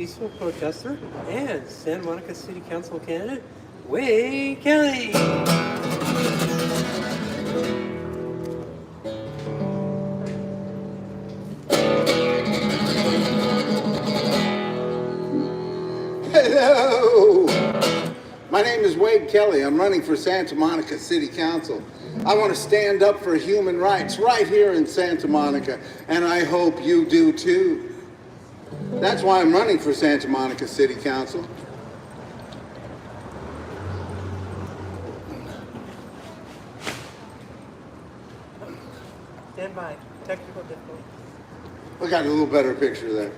Peaceful protester and Santa Monica City Council candidate, Kelley. Hello! My name is Kelley. I'm running for Santa Monica City Council. I want to stand up for human rights right here in Santa Monica, and I hope you do too. That's why I'm running for Santa Monica City Council. Stand by. Technical difficulty. We got a little better picture there.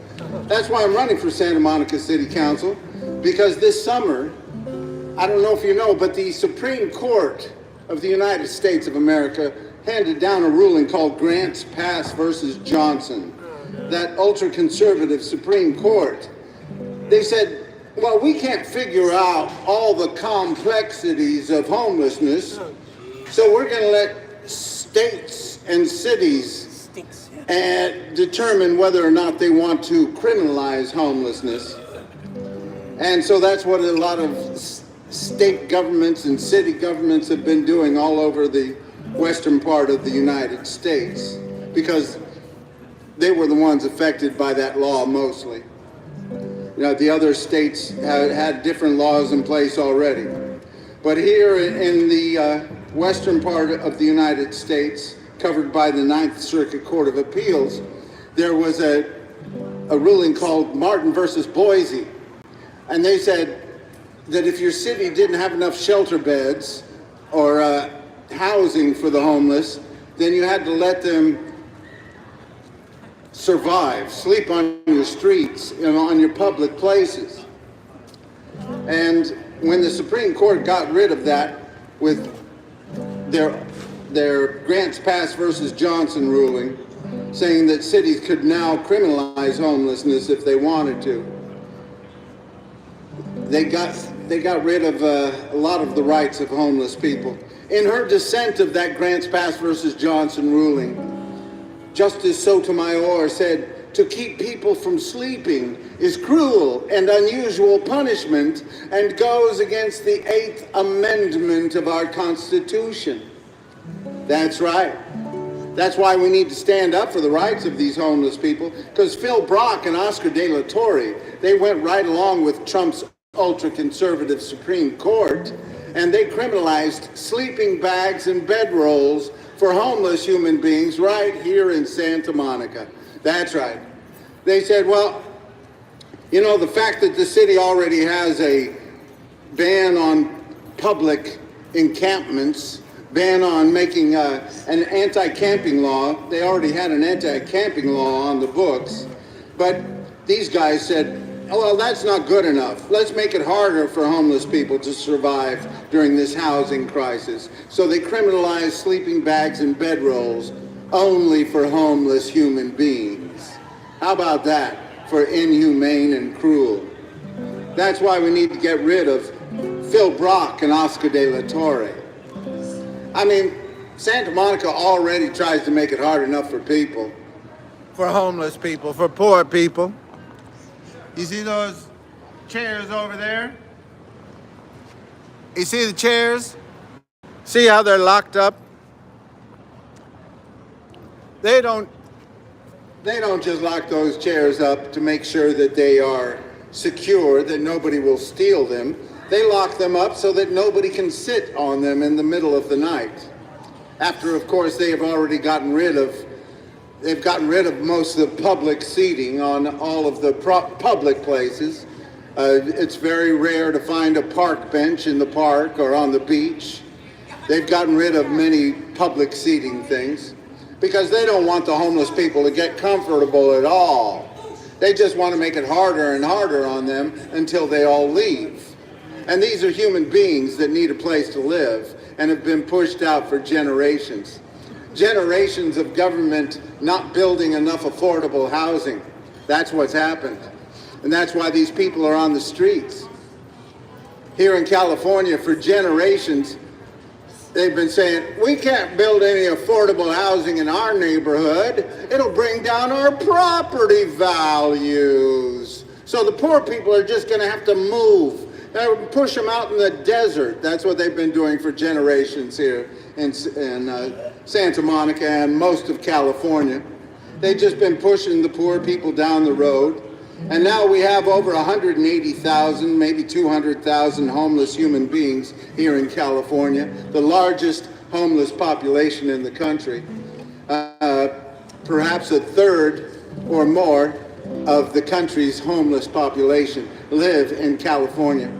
That's why I'm running for Santa Monica City Council, because this summer, I don't know if you know, but the Supreme Court of the United States of America handed down a ruling called Grants Pass versus Johnson. That ultra-conservative Supreme Court. They said, well, we can't figure out all the complexities of homelessness, so we're going to let states and cities determine whether or not they want to criminalize homelessness. And so that's what a lot of state governments and city governments have been doing all over the western part of the United States, because they were the ones affected by that law mostly. You know, the other states had different laws in place already. But here in the western part of the United States, covered by the Ninth Circuit Court of Appeals, there was a ruling called Martin versus Boise. And they said that if your city didn't have enough shelter beds or housing for the homeless, then you had to let them survive, sleep on your streets, on your public places. And when the Supreme Court got rid of that with their Grants Pass versus Johnson ruling, saying that cities could now criminalize homelessness if they wanted to, they got rid of a lot of the rights of homeless people. In her dissent of that Grants Pass versus Johnson ruling, Justice Sotomayor said, to keep people from sleeping is cruel and unusual punishment and goes against the 8th Amendment of our Constitution. That's right. That's why we need to stand up for the rights of these homeless people, because Phil Brock and Oscar De La Torre, they went right along with Trump's ultra-conservative Supreme Court, and they criminalized sleeping bags and bedrolls for homeless human beings right here in Santa Monica. That's right. They said, well, you know, the fact that the city already has a ban on public encampments, ban on making an anti-camping law. They already had an anti-camping law on the books. But these guys said, oh, well, that's not good enough. Let's make it harder for homeless people to survive during this housing crisis. So they criminalized sleeping bags and bedrolls only for homeless human beings. How about that for inhumane and cruel? That's why we need to get rid of Phil Brock and Oscar De La Torre. I mean, Santa Monica already tries to make it hard enough for people, for homeless people, for poor people. You see those chairs over there? You see the chairs? See how they're locked up? They don't just lock those chairs up to make sure that they are secure, that nobody will steal them. They lock them up so that nobody can sit on them in the middle of the night. After, of course, they have already gotten rid of most of the public seating on all of the public places. It's very rare to find a park bench in the park or on the beach. They've gotten rid of many public seating things because they don't want the homeless people to get comfortable at all. They just want to make it harder and harder on them until they all leave. And these are human beings that need a place to live and have been pushed out for generations. Generations of government not building enough affordable housing. That's what's happened. And that's why these people are on the streets. Here in California, for generations, they've been saying, we can't build any affordable housing in our neighborhood. It'll bring down our property values. So the poor people are just going to have to move. Push them out in the desert. That's what they've been doing for generations here in Santa Monica and most of California. They've just been pushing the poor people down the road. And now we have over 180,000, maybe 200,000 homeless human beings here in California, the largest homeless population in the country. Perhaps a third or more of the country's homeless population live in California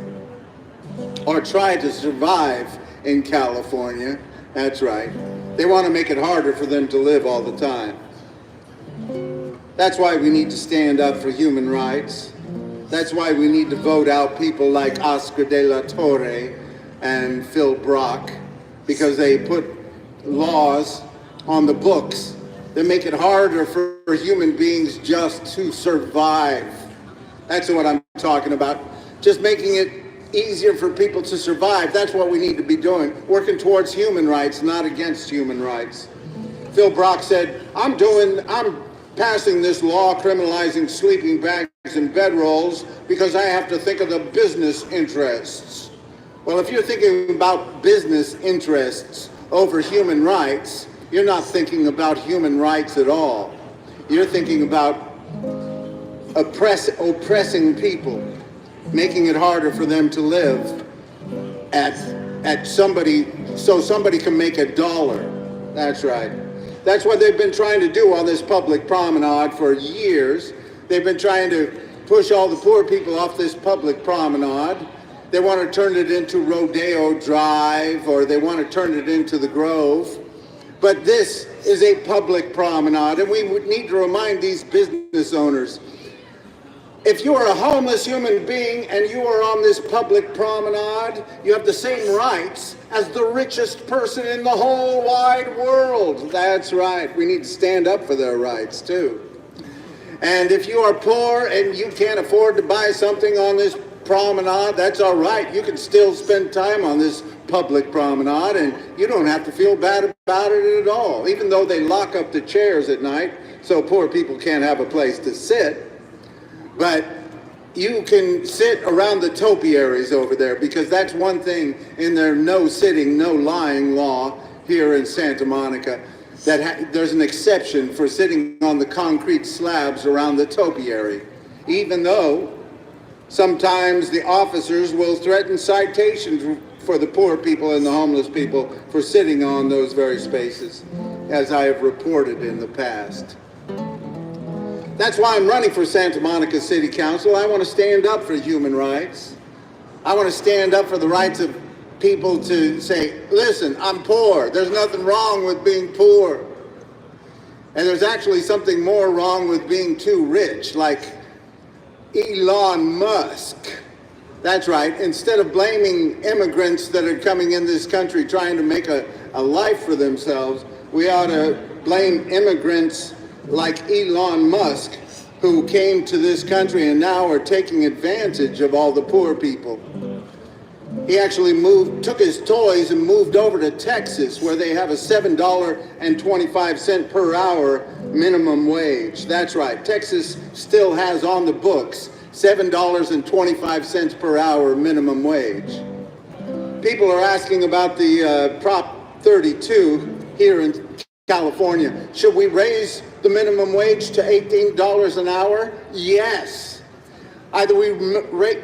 or try to survive in California. That's right. They want to make it harder for them to live all the time. That's why we need to stand up for human rights. That's why we need to vote out people like Oscar de la Torre and Phil Brock, because they put laws on the books that make it harder for human beings just to survive. That's what I'm talking about. Just making it easier for people to survive. That's what we need to be doing. Working towards human rights, not against human rights. Phil Brock said, I'm passing this law criminalizing sleeping bags and bedrolls because I have to think of the business interests. Well, if you're thinking about business interests over human rights, you're not thinking about human rights at all. You're thinking about oppressing people, making it harder for them to live at somebody, so somebody can make $1. That's right. That's what they've been trying to do on this public promenade for years. They've been trying to push all the poor people off this public promenade. They want to turn it into Rodeo Drive, or they want to turn it into the Grove. But this is a public promenade, and we would need to remind these business owners, if you are a homeless human being and you are on this public promenade, you have the same rights as the richest person in the whole wide world. That's right. We need to stand up for their rights, too. And if you are poor and you can't afford to buy something on this promenade, that's all right. You can still spend time on this public promenade, and you don't have to feel bad about it at all, even though they lock up the chairs at night so poor people can't have a place to sit. But you can sit around the topiaries over there, because that's one thing in their no sitting, no lying law here in Santa Monica, that there's an exception for sitting on the concrete slabs around the topiary, even though sometimes the officers will threaten citations for the poor people and the homeless people for sitting on those very spaces, as I have reported in the past. That's why I'm running for Santa Monica City Council. I want to stand up for human rights. I want to stand up for the rights of people to say, listen, I'm poor. There's nothing wrong with being poor. And there's actually something more wrong with being too rich, like Elon Musk. That's right. Instead of blaming immigrants that are coming in this country trying to make a life for themselves, we ought to blame immigrants like Elon Musk, who came to this country and now are taking advantage of all the poor people. He actually took his toys and moved over to Texas, where they have a $7.25 per hour minimum wage. That's right. Texas still has on the books $7.25 per hour minimum wage. People are asking about the Prop 32 here in California. Should we raise the minimum wage to $18 an hour? Yes. Either we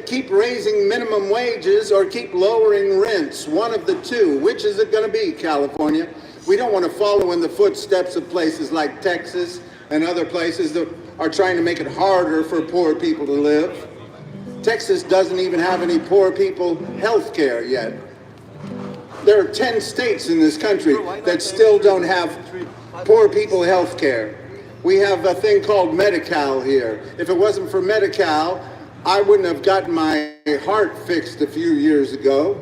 keep raising minimum wages or keep lowering rents. One of the two. Which is it going to be, California? We don't want to follow in the footsteps of places like Texas and other places that are trying to make it harder for poor people to live. Texas doesn't even have any poor people health care yet. There are 10 states in this country that still don't have poor people health care. We have a thing called Medi-Cal here. If it wasn't for Medi-Cal, I wouldn't have gotten my heart fixed a few years ago.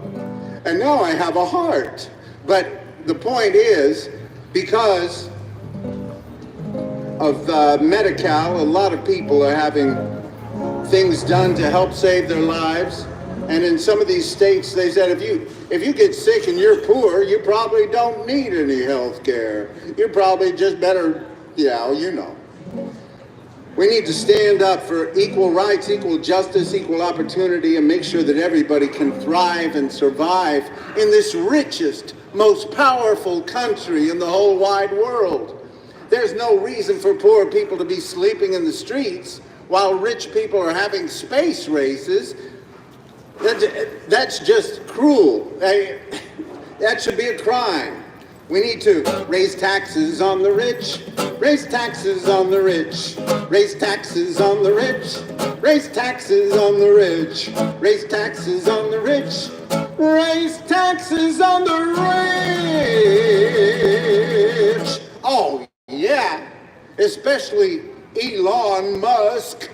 And now I have a heart. But the point is, because of Medi-Cal, a lot of people are having things done to help save their lives. And in some of these states, they said, if you get sick and you're poor, you probably don't need any health care. You're probably just better, yeah, you know. We need to stand up for equal rights, equal justice, equal opportunity, and make sure that everybody can thrive and survive in this richest, most powerful country in the whole wide world. There's no reason for poor people to be sleeping in the streets while rich people are having space races. That's just cruel. That should be a crime. We need to raise taxes on the rich, raise taxes on the rich, raise taxes on the rich, raise taxes on the rich, raise taxes on the rich, raise taxes on the rich. Oh, yeah, especially Elon Musk.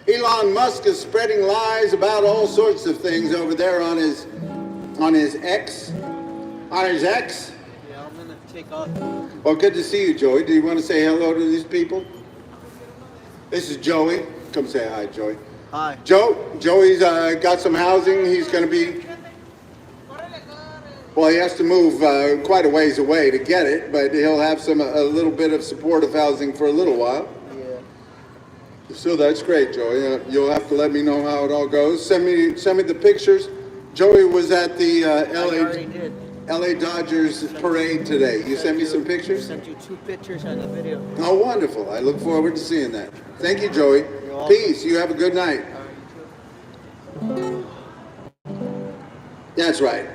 Elon Musk is spreading lies about all sorts of things over there on his X. Yeah, I'm gonna take off. Well, good to see you, Joey. Do you want to say hello to these people? This is Joey. Come say hi, Joey. Hi. Joey's got some housing. He's going to be... Well, he has to move quite a ways away to get it, but he'll have a little bit of supportive housing for a little while. Yeah. So that's great, Joey. You'll have to let me know how it all goes. Send me the pictures. Joey was at the LA Dodgers parade today. You sent me some pictures? I sent you 2 pictures and a video. Oh, wonderful. I look forward to seeing that. Thank you, Joey. Peace. You have a good night. That's right.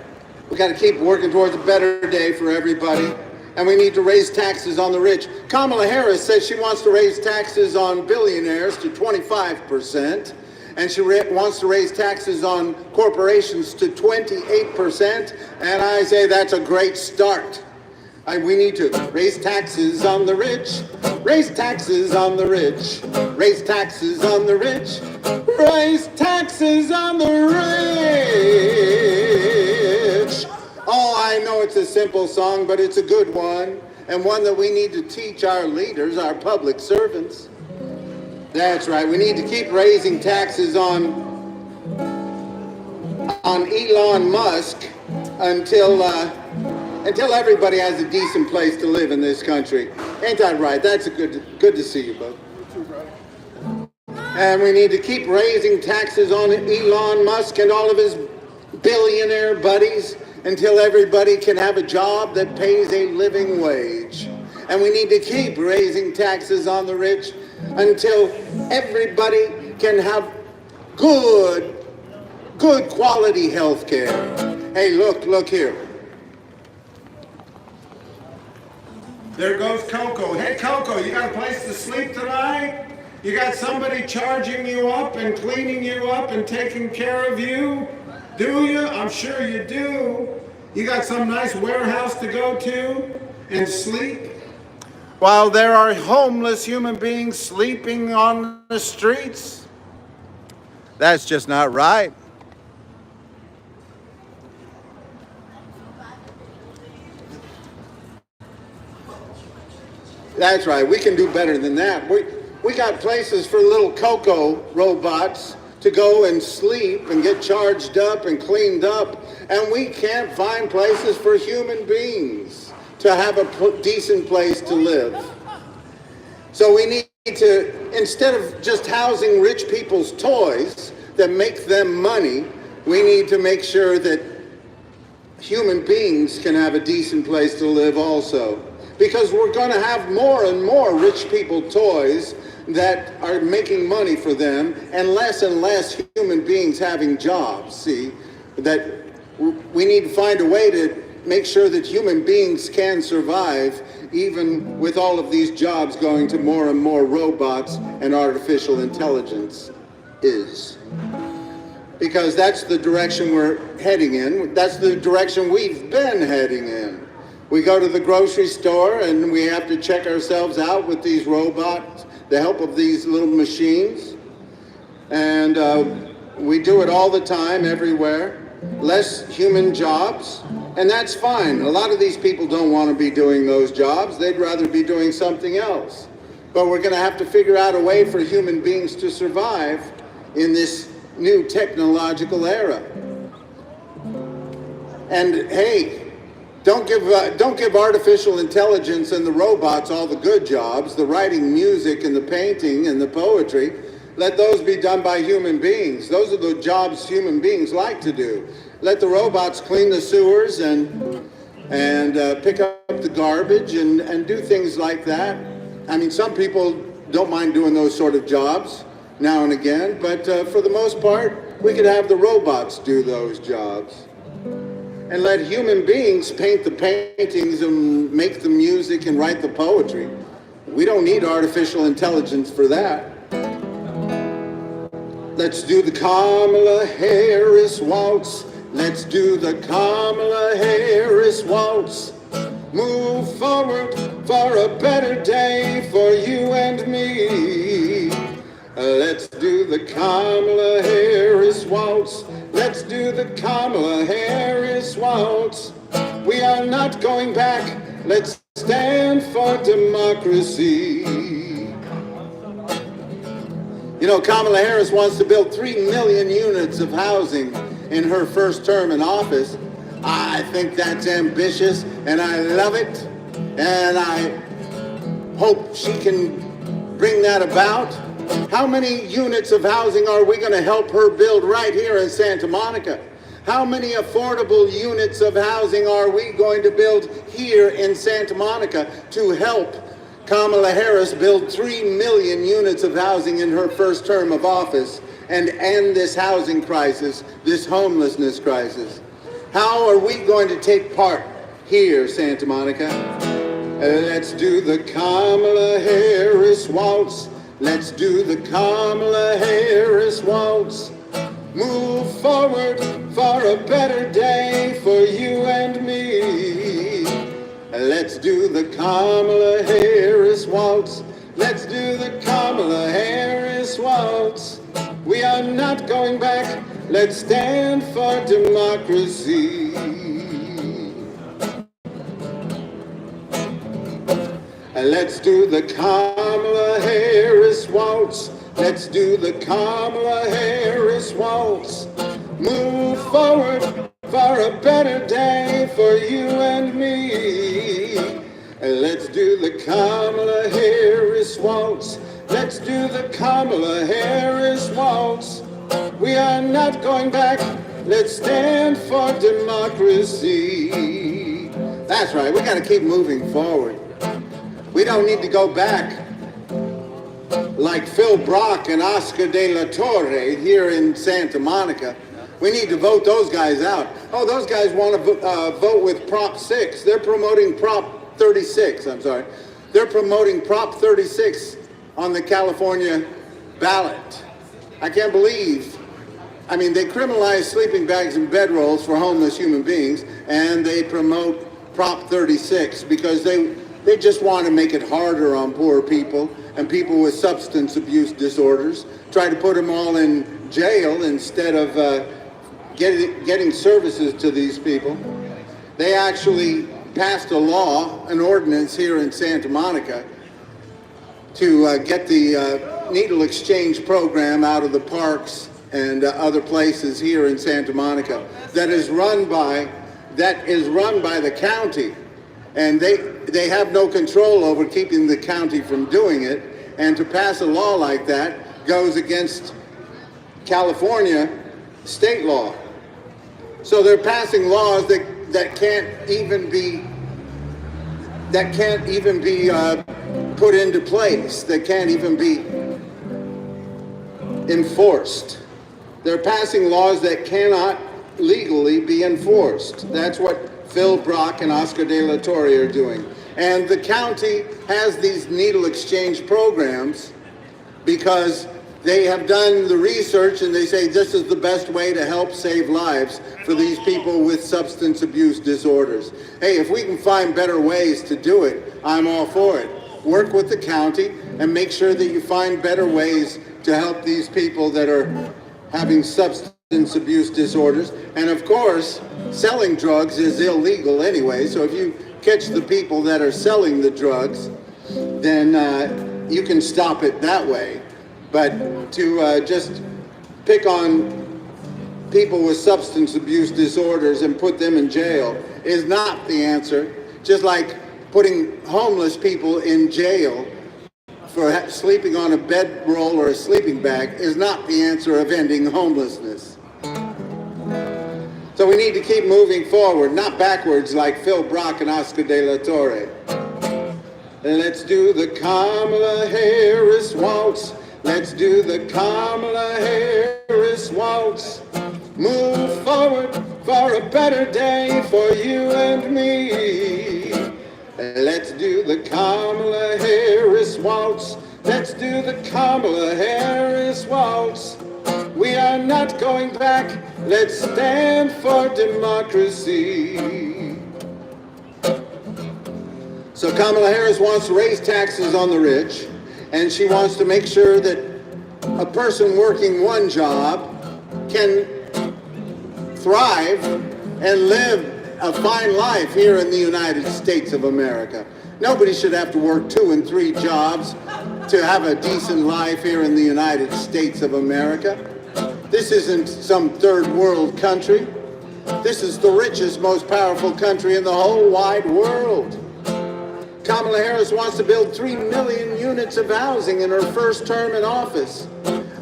We got to keep working towards a better day for everybody. And we need to raise taxes on the rich. Kamala Harris says she wants to raise taxes on billionaires to 25%. And she wants to raise taxes on corporations to 28%. And I say that's a great start. We need to raise taxes on the rich, raise taxes on the rich, raise taxes on the rich, raise taxes on the rich. Oh, I know it's a simple song, but it's a good one, and one that we need to teach our leaders, our public servants. That's right. We need to keep raising taxes on Elon Musk until everybody has a decent place to live in this country. Ain't that right? That's good to see you, bud. And we need to keep raising taxes on Elon Musk and all of his billionaire buddies until everybody can have a job that pays a living wage. And we need to keep raising taxes on the rich until everybody can have good quality health care. Hey, look here. There goes Coco. Hey, Coco, you got a place to sleep tonight? You got somebody charging you up and cleaning you up and taking care of you? Do you? I'm sure you do. You got some nice warehouse to go to and sleep? While there are homeless human beings sleeping on the streets? That's just not right. That's right. We can do better than that. We got places for little Coco robots to go and sleep and get charged up and cleaned up, and we can't find places for human beings to have a decent place to live. So we need to, instead of just housing rich people's toys that make them money, we need to make sure that human beings can have a decent place to live also. Because we're going to have more and more rich people toys that are making money for them and less human beings having jobs. See, that we need to find a way to make sure that human beings can survive even with all of these jobs going to more and more robots and artificial intelligence is. Because that's the direction we're heading in. That's the direction we've been heading in. We go to the grocery store and we have to check ourselves out with these robots, the help of these little machines. And we do it all the time, everywhere. Less human jobs, and that's fine. A lot of these people don't want to be doing those jobs. They'd rather be doing something else. But we're going to have to figure out a way for human beings to survive in this new technological era. And hey, Don't give artificial intelligence and the robots all the good jobs, the writing music and the painting and the poetry. Let those be done by human beings. Those are the jobs human beings like to do. Let the robots clean the sewers and pick up the garbage and do things like that. I mean, some people don't mind doing those sort of jobs now and again, but for the most part, we could have the robots do those jobs. And let human beings paint the paintings and make the music and write the poetry. We don't need artificial intelligence for that. Let's do the Kamala Harris waltz. Let's do the Kamala Harris waltz. Move forward for a better day for you and me. Let's do the Kamala Harris waltz. Let's do the Kamala Harris waltz. We are not going back. Let's stand for democracy. You know, Kamala Harris wants to build 3 million units of housing in her first term in office. I think that's ambitious, and I love it, and I hope she can bring that about. How many units of housing are we going to help her build right here in Santa Monica? How many affordable units of housing are we going to build here in Santa Monica to help Kamala Harris build 3 million units of housing in her first term of office and end this housing crisis, this homelessness crisis? How are we going to take part here, Santa Monica? Let's do the Kamala Harris waltz. Let's do the Kamala Harris waltz. Move forward for a better day for you and me. Let's do the Kamala Harris waltz. Let's do the Kamala Harris waltz. We are not going back. Let's stand for democracy. Let's do the Kamala Harris waltz. Let's do the Kamala Harris waltz. Move forward for a better day for you and me. Let's do the Kamala Harris waltz. Let's do the Kamala Harris waltz. We are not going back. Let's stand for democracy. That's right, we got to keep moving forward. We don't need to go back like Phil Brock and Oscar de la Torre here in Santa Monica. We need to vote those guys out. Oh, those guys want to vote with Prop 6. They're promoting Prop 36, I'm sorry. They're promoting Prop 36 on the California ballot. I can't believe. I mean, they criminalize sleeping bags and bedrolls for homeless human beings, and they promote Prop 36 because they just want to make it harder on poor people and people with substance abuse disorders, try to put them all in jail instead of getting services to these people. They actually passed a law, an ordinance here in Santa Monica to get the needle exchange program out of the parks and other places here in Santa Monica that is run by the county. And they have no control over keeping the county from doing it. And to pass a law like that goes against California state law. So they're passing laws that can't even be put into place, that can't even be enforced. They're passing laws that cannot legally be enforced. That's what Phil Brock and Oscar de la Torre are doing. And the county has these needle exchange programs because they have done the research and they say this is the best way to help save lives for these people with substance abuse disorders. Hey, if we can find better ways to do it, I'm all for it. Work with the county and make sure that you find better ways to help these people that are having substance abuse disorders. And of course, selling drugs is illegal anyway, so if you catch the people that are selling the drugs, then you can stop it that way. But to just pick on people with substance abuse disorders and put them in jail is not the answer. Just like putting homeless people in jail for sleeping on a bedroll or a sleeping bag is not the answer of ending homelessness. So we need to keep moving forward, not backwards like Phil Brock and Oscar de la Torre. Let's do the Kamala Harris waltz. Let's do the Kamala Harris waltz. Move forward for a better day for you and me. Let's do the Kamala Harris waltz. Let's do the Kamala Harris waltz. We are not going back. Let's stand for democracy. So Kamala Harris wants to raise taxes on the rich, and she wants to make sure that a person working one job can thrive and live a fine life here in the United States of America. Nobody should have to work 2 and 3 jobs to have a decent life here in the United States of America. This isn't some third world country. This is the richest, most powerful country in the whole wide world. Kamala Harris wants to build 3 million units of housing in her first term in office.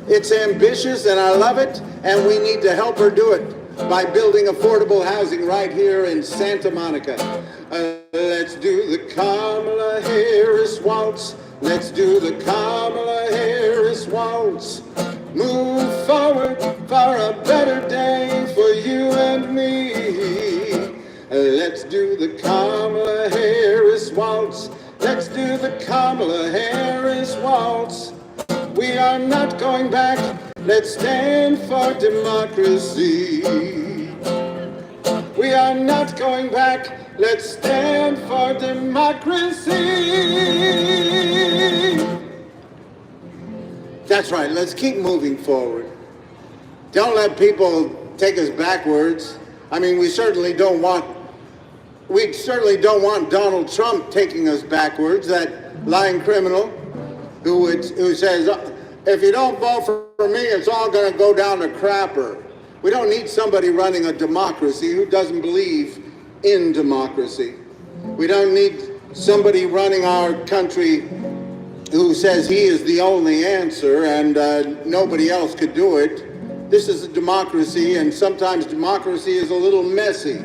It's ambitious and I love it, and we need to help her do it by building affordable housing right here in Santa Monica. Let's do the Kamala Harris waltz. Let's do the Kamala Harris waltz. Move forward for a better day for you and me. Let's do the Kamala Harris waltz. Let's do the Kamala Harris waltz. We are not going back. Let's stand for democracy. We are not going back. Let's stand for democracy. That's right. Let's keep moving forward. Don't let people take us backwards. I mean, we certainly don't want Donald Trump taking us backwards, that lying criminal who says, if you don't vote for me, it's all going to go down the crapper. We don't need somebody running a democracy who doesn't believe in democracy. We don't need somebody running our country who says he is the only answer and nobody else could do it. This is a democracy, and sometimes democracy is a little messy,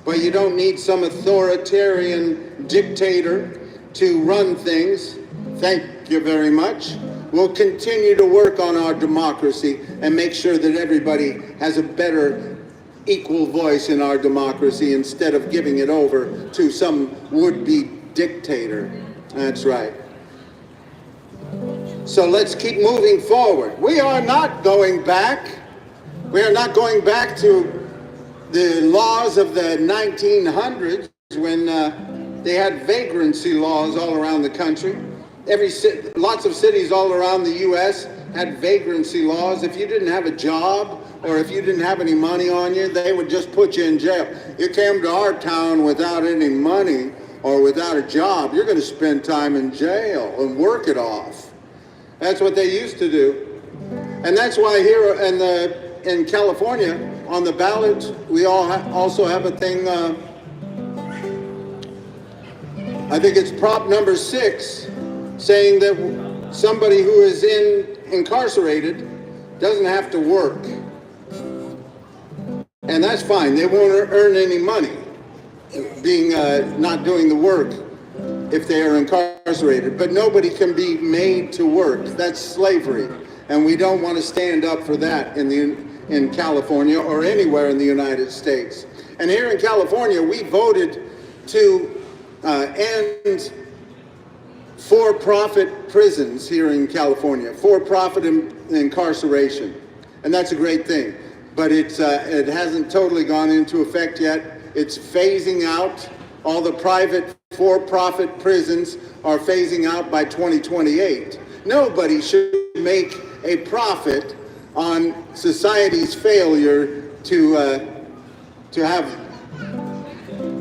but you don't need some authoritarian dictator to run things. Thank you very much. We'll continue to work on our democracy and make sure that everybody has a better equal voice in our democracy instead of giving it over to some would-be dictator. That's right. So let's keep moving forward. We are not going back. We are not going back to the laws of the 1900s when they had vagrancy laws all around the country. Lots of cities all around the U.S. had vagrancy laws. If you didn't have a job or if you didn't have any money on you, they would just put you in jail. You came to our town without any money or without a job, you're going to spend time in jail and work it off. That's what they used to do. And that's why here in California, on the ballot, we also have a thing, I think it's prop number 6, saying that somebody who is incarcerated doesn't have to work. And that's fine. They won't earn any money being not doing the work if they are incarcerated. But nobody can be made to work. That's slavery. And we don't want to stand up for that in California or anywhere in the United States. And here in California, we voted to end for-profit prisons here in California, for-profit incarceration. And that's a great thing. But it hasn't totally gone into effect yet. It's phasing out. All the private for-profit prisons are phasing out by 2028. Nobody should make a profit on society's failure to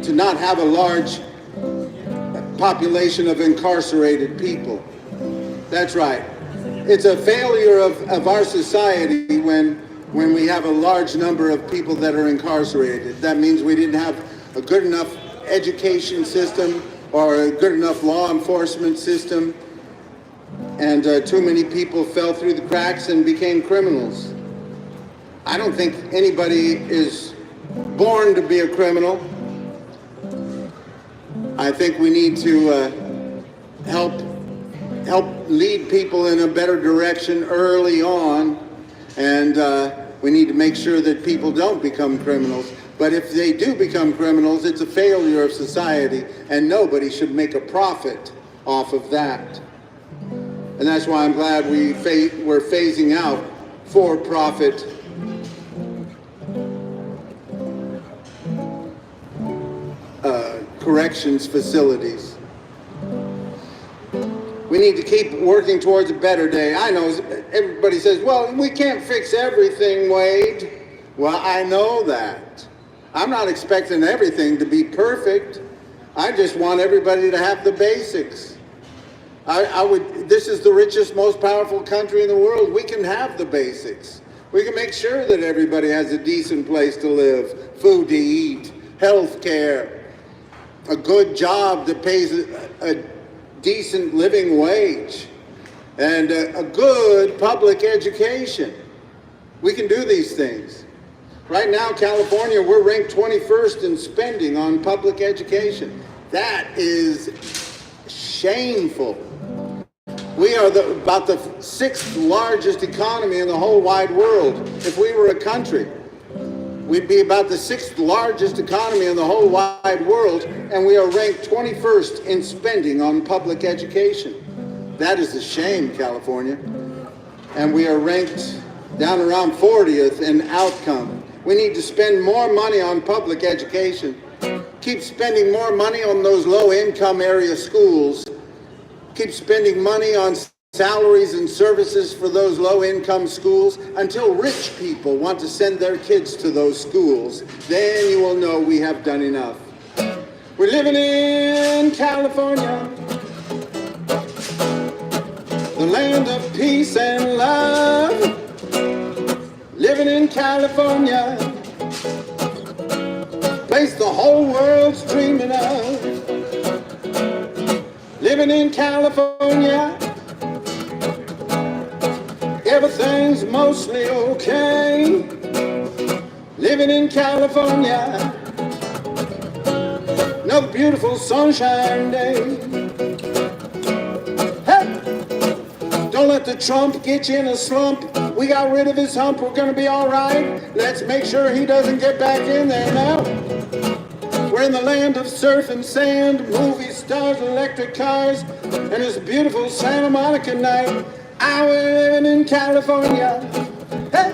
not have a large population of incarcerated people. That's right. It's a failure of our society when we have a large number of people that are incarcerated. That means we didn't have a good enough education system or a good enough law enforcement system, and too many people fell through the cracks and became criminals. I don't think anybody is born to be a criminal. I think we need to help lead people in a better direction early on, and we need to make sure that people don't become criminals. But if they do become criminals, it's a failure of society, and nobody should make a profit off of that. And that's why I'm glad we're phasing out for-profit corrections facilities. We need to keep working towards a better day. I know everybody says, well, we can't fix everything, Wade. Well, I know that. I'm not expecting everything to be perfect. I just want everybody to have the basics. This is the richest, most powerful country in the world. We can have the basics. We can make sure that everybody has a decent place to live, food to eat, health care, a good job that pays a decent living wage, and a good public education. We can do these things. Right now, California, we're ranked 21st in spending on public education. That is shameful. We are about the 6th largest economy in the whole wide world. If we were a country, we'd be about the 6th largest economy in the whole wide world, and we are ranked 21st in spending on public education. That is a shame, California. And we are ranked down around 40th in outcome. We need to spend more money on public education. Keep spending more money on those low-income area schools. Keep spending money on salaries and services for those low-income schools until rich people want to send their kids to those schools. Then you will know we have done enough. We're living in California, the land of peace and love. Living in California, place the whole world's dreaming of. Living in California, everything's mostly okay. Living in California, another beautiful sunshine day. Hey, don't let the Trump get you in a slump. We got rid of his hump, we're gonna be all right. Let's make sure he doesn't get back in there now. We're in the land of surf and sand, movie stars, electric cars, and this beautiful Santa Monica night. I'm living in California, hey,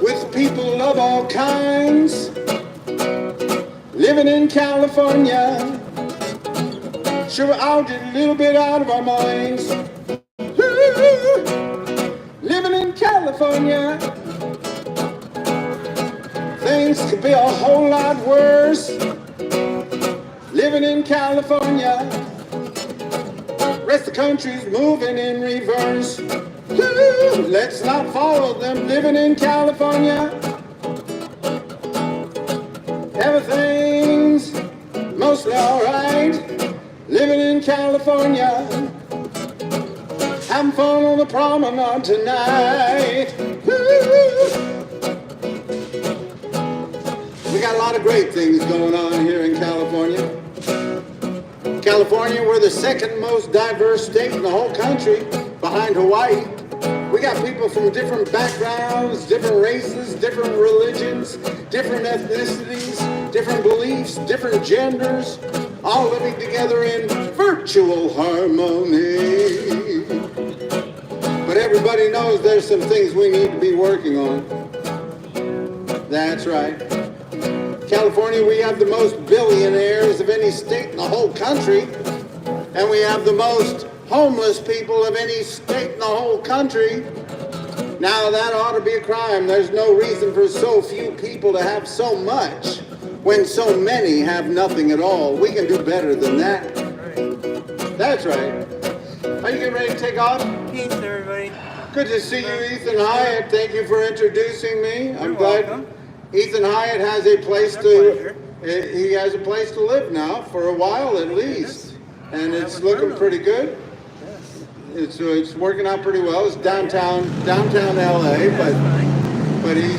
with people of all kinds. Living in California, sure we're all just a little bit out of our minds. Living in California, things could be a whole lot worse. Living in California, rest of the country's moving in reverse. Let's not follow them. Living in California, everything's mostly alright. Living in California, having fun on the promenade tonight. We got a lot of great things going on here in California. California, we're the second most diverse state in the whole country, behind Hawaii. We got people from different backgrounds, different races, different religions, different ethnicities, different beliefs, different genders, all living together in virtual harmony. But everybody knows there's some things we need to be working on. That's right. California, we have the most billionaires of any state in the whole country, and we have the most homeless people of any state in the whole country. Now that ought to be a crime. There's no reason for so few people to have so much when so many have nothing at all. We can do better than that. That's right. Are you getting ready to take off? Peace, everybody. Good to see you, Ethan Hiatt. Thank you for introducing me. I'm glad. Welcome. Ethan Hiatt has a place to. He has a place to live now for a while at least, and it's looking pretty good. It's working out pretty well. It's downtown LA, but he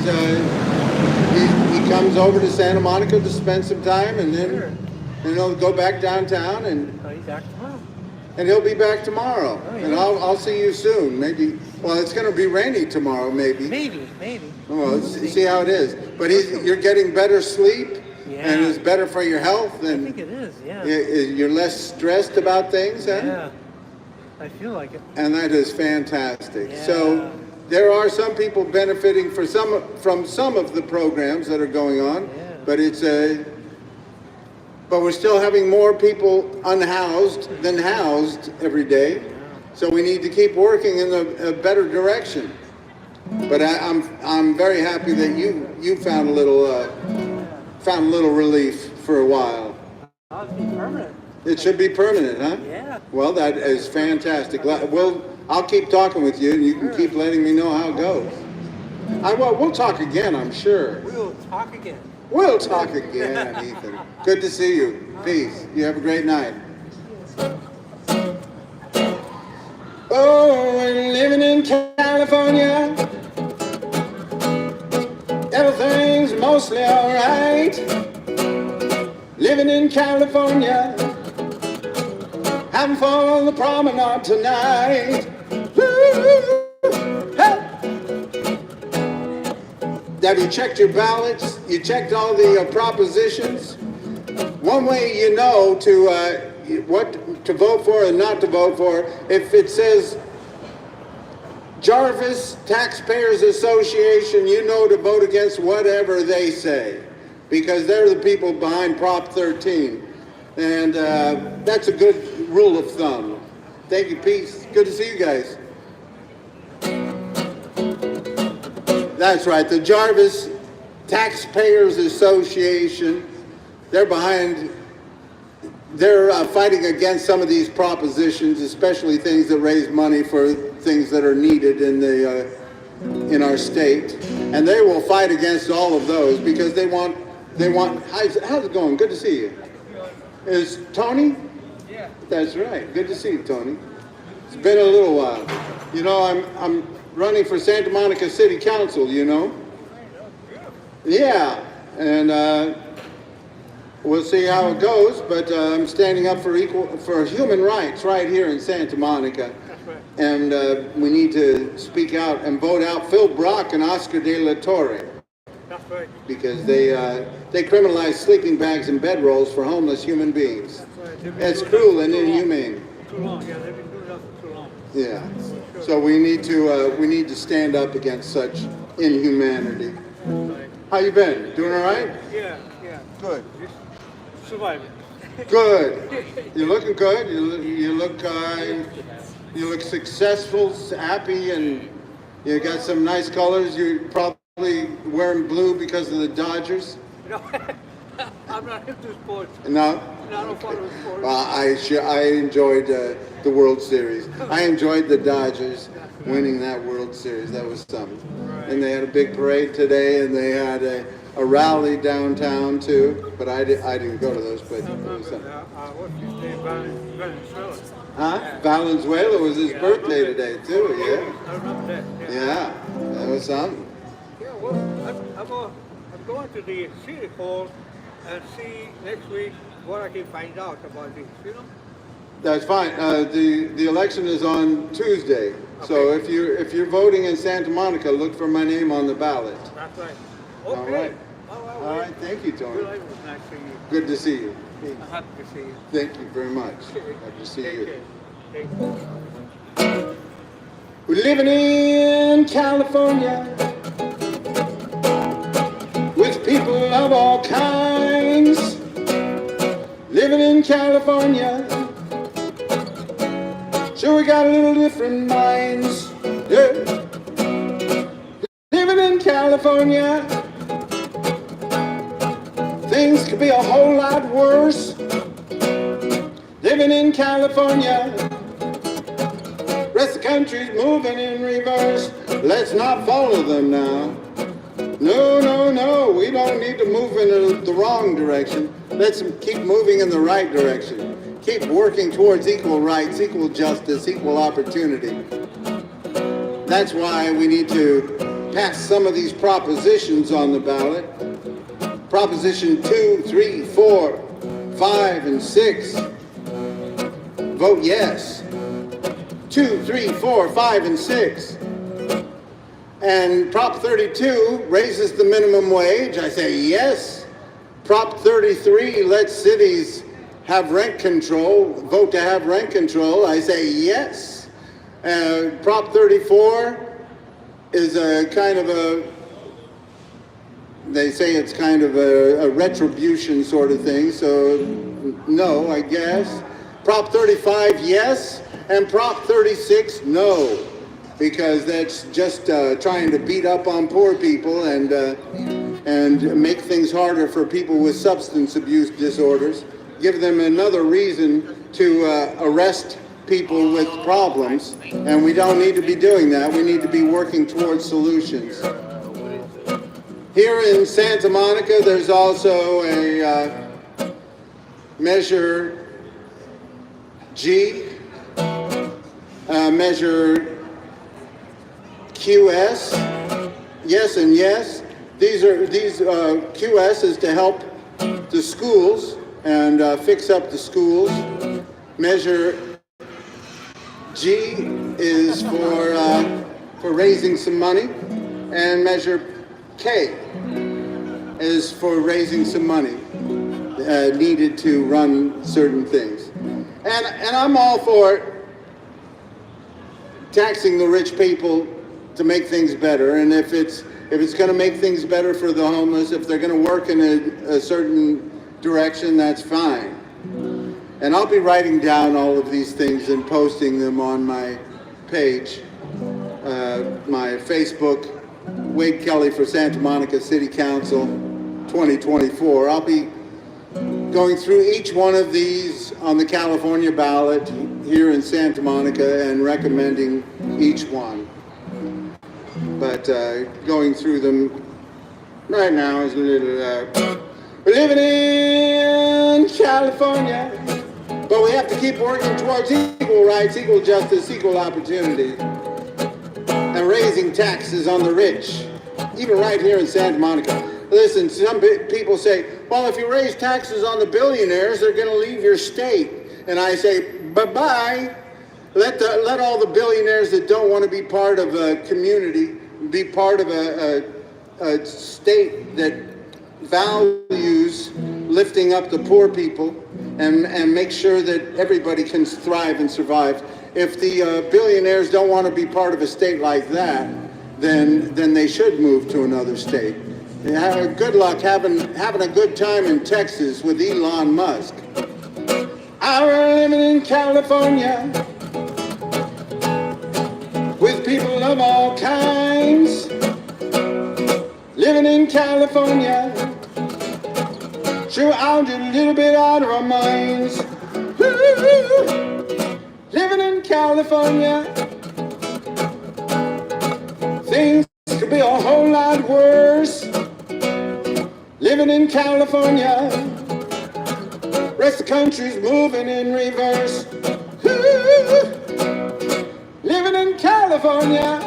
comes over to Santa Monica to spend some time, and then he'll go back downtown and. Oh, he's back tomorrow. And he'll be back tomorrow. Oh, yeah. And I'll see you soon. Maybe. Well, it's going to be rainy tomorrow. Maybe. Maybe. Well, see how it is. But you're getting better sleep, Yeah. and it's better for your health. I And think it is. Yeah. you're less stressed about things, huh? Yeah. I feel like it. And that is fantastic. Yeah. So there are some people benefiting from some of the programs that are going on, Yeah. but we're still having more people unhoused than housed every day. So we need to keep working in a better direction. But I'm very happy that you found a little relief for a while. I'll be permanent. It should be permanent, huh? Yeah. Well, that is fantastic. I'll keep talking with you, and you can keep letting me know how it goes. We'll talk again, I'm sure. We'll talk again. We'll talk again, Ethan. Good to see you. Peace. You have a great night. Oh, and living in California, everything's mostly alright. Living in California, having fun on the promenade tonight. Woo! Hey! Have you checked your ballots? You checked all the propositions? One way you know what to vote for and not to vote for, if it says Jarvis Taxpayers Association, you know to vote against whatever they say, because they're the people behind Prop 13. And that's a good rule of thumb. Thank you, peace. Good to see you guys. That's right, the Jarvis Taxpayers Association, they're fighting against some of these propositions, especially things that raise money for things that are needed in our state. And they will fight against all of those because they want, how's it going? Good to see you. Is Tony? Yeah. That's right. Good to see you, Tony. It's been a little while. You know, I'm running for Santa Monica City Council, you know? Yeah. And we'll see how it goes, but I'm standing up for human rights right here in Santa Monica. And we need to speak out and vote out Phil Brock and Oscar De La Torre. That's right. Because they criminalize sleeping bags and bedrolls for homeless human beings. It's cruel and inhumane. Too long, yeah, they've been doing that for too long. Yeah. So we need to stand up against such inhumanity. Right. How you been? Doing all right? Yeah. Good. Just surviving. Good. You're looking good. You look successful, happy, and you got some nice colors. You're probably wearing blue because of the Dodgers. No, I'm not into sports. No. I don't follow sports. Well, I enjoyed the World Series. I enjoyed the Dodgers winning that World Series. That was something. Right. And they had a big parade today, and they had a rally downtown too. But I didn't go to those, but it was something. What's his name? Valenzuela. Huh? Valenzuela was his birthday today too. Yeah. I remember that. Yeah. That was something. Yeah, well, I'm going to the city hall and see next week what I can find out about this, you know? That's fine. The election is on Tuesday. So if you're voting in Santa Monica, look for my name on the ballot. That's right. All Okay. right. All right. Thank you, Tony. Well, it was nice seeing you. Good to see you. I'm happy to see you. Thank you very much. Happy to see Take you. care. Take care. We're living in California with people of all kinds. Living in California, sure we got a little different minds. Yeah. Living in California, things could be a whole lot worse. Living in California, rest of the country's moving in reverse. Let's not follow them now. No, no, no, we We don't need to move in the wrong direction. Let's keep moving in the right direction. Keep working towards equal rights, equal justice, equal opportunity. That's why we need to pass some of these propositions on the ballot. Proposition 2, 3, 4, 5, and 6. Vote yes. 2, 3, 4, 5, and 6. And Prop 32 raises the minimum wage. I say yes. Prop 33 lets cities have rent control, vote to have rent control. I say yes. Prop 34 is a kind of a, they say it's kind of a retribution sort of thing, so no, I guess. Prop 35, yes, and Prop 36, no, because that's just trying to beat up on poor people and make things harder for people with substance abuse disorders, give them another reason to arrest people with problems, and we don't need to be doing that. We need to be working towards solutions. Here in Santa Monica, there's also a Measure G, Measure QS, yes and yes. These QS is to help the schools and fix up the schools. Measure G is for raising some money, and Measure K is for raising some money needed to run certain things. And I'm all for taxing the rich people to make things better. And if it's going to make things better for the homeless, if they're going to work in a certain direction, that's fine. And I'll be writing down all of these things and posting them on my page, my Facebook, Wade Kelley for Santa Monica City Council 2024. I'll be going through each one of these on the California ballot here in Santa Monica and recommending each one. But going through them right now is a little... we're living in California, but we have to keep working towards equal rights, equal justice, equal opportunity, and raising taxes on the rich, even right here in Santa Monica. Listen, some people say, well, if you raise taxes on the billionaires, they're going to leave your state. And I say, bye-bye. Let all the billionaires that don't want to be part of a community be part of a state that values lifting up the poor people and make sure that everybody can thrive and survive. If the billionaires don't want to be part of a state like that, then they should move to another state. Good luck having a good time in Texas with Elon Musk. I'm living in California with people of all kinds. Living in California, sure I'll get a little bit out of our minds. Woo! Living in California, things could be a whole lot worse. Living in California, rest of the country's moving in reverse. Woo! Living in California,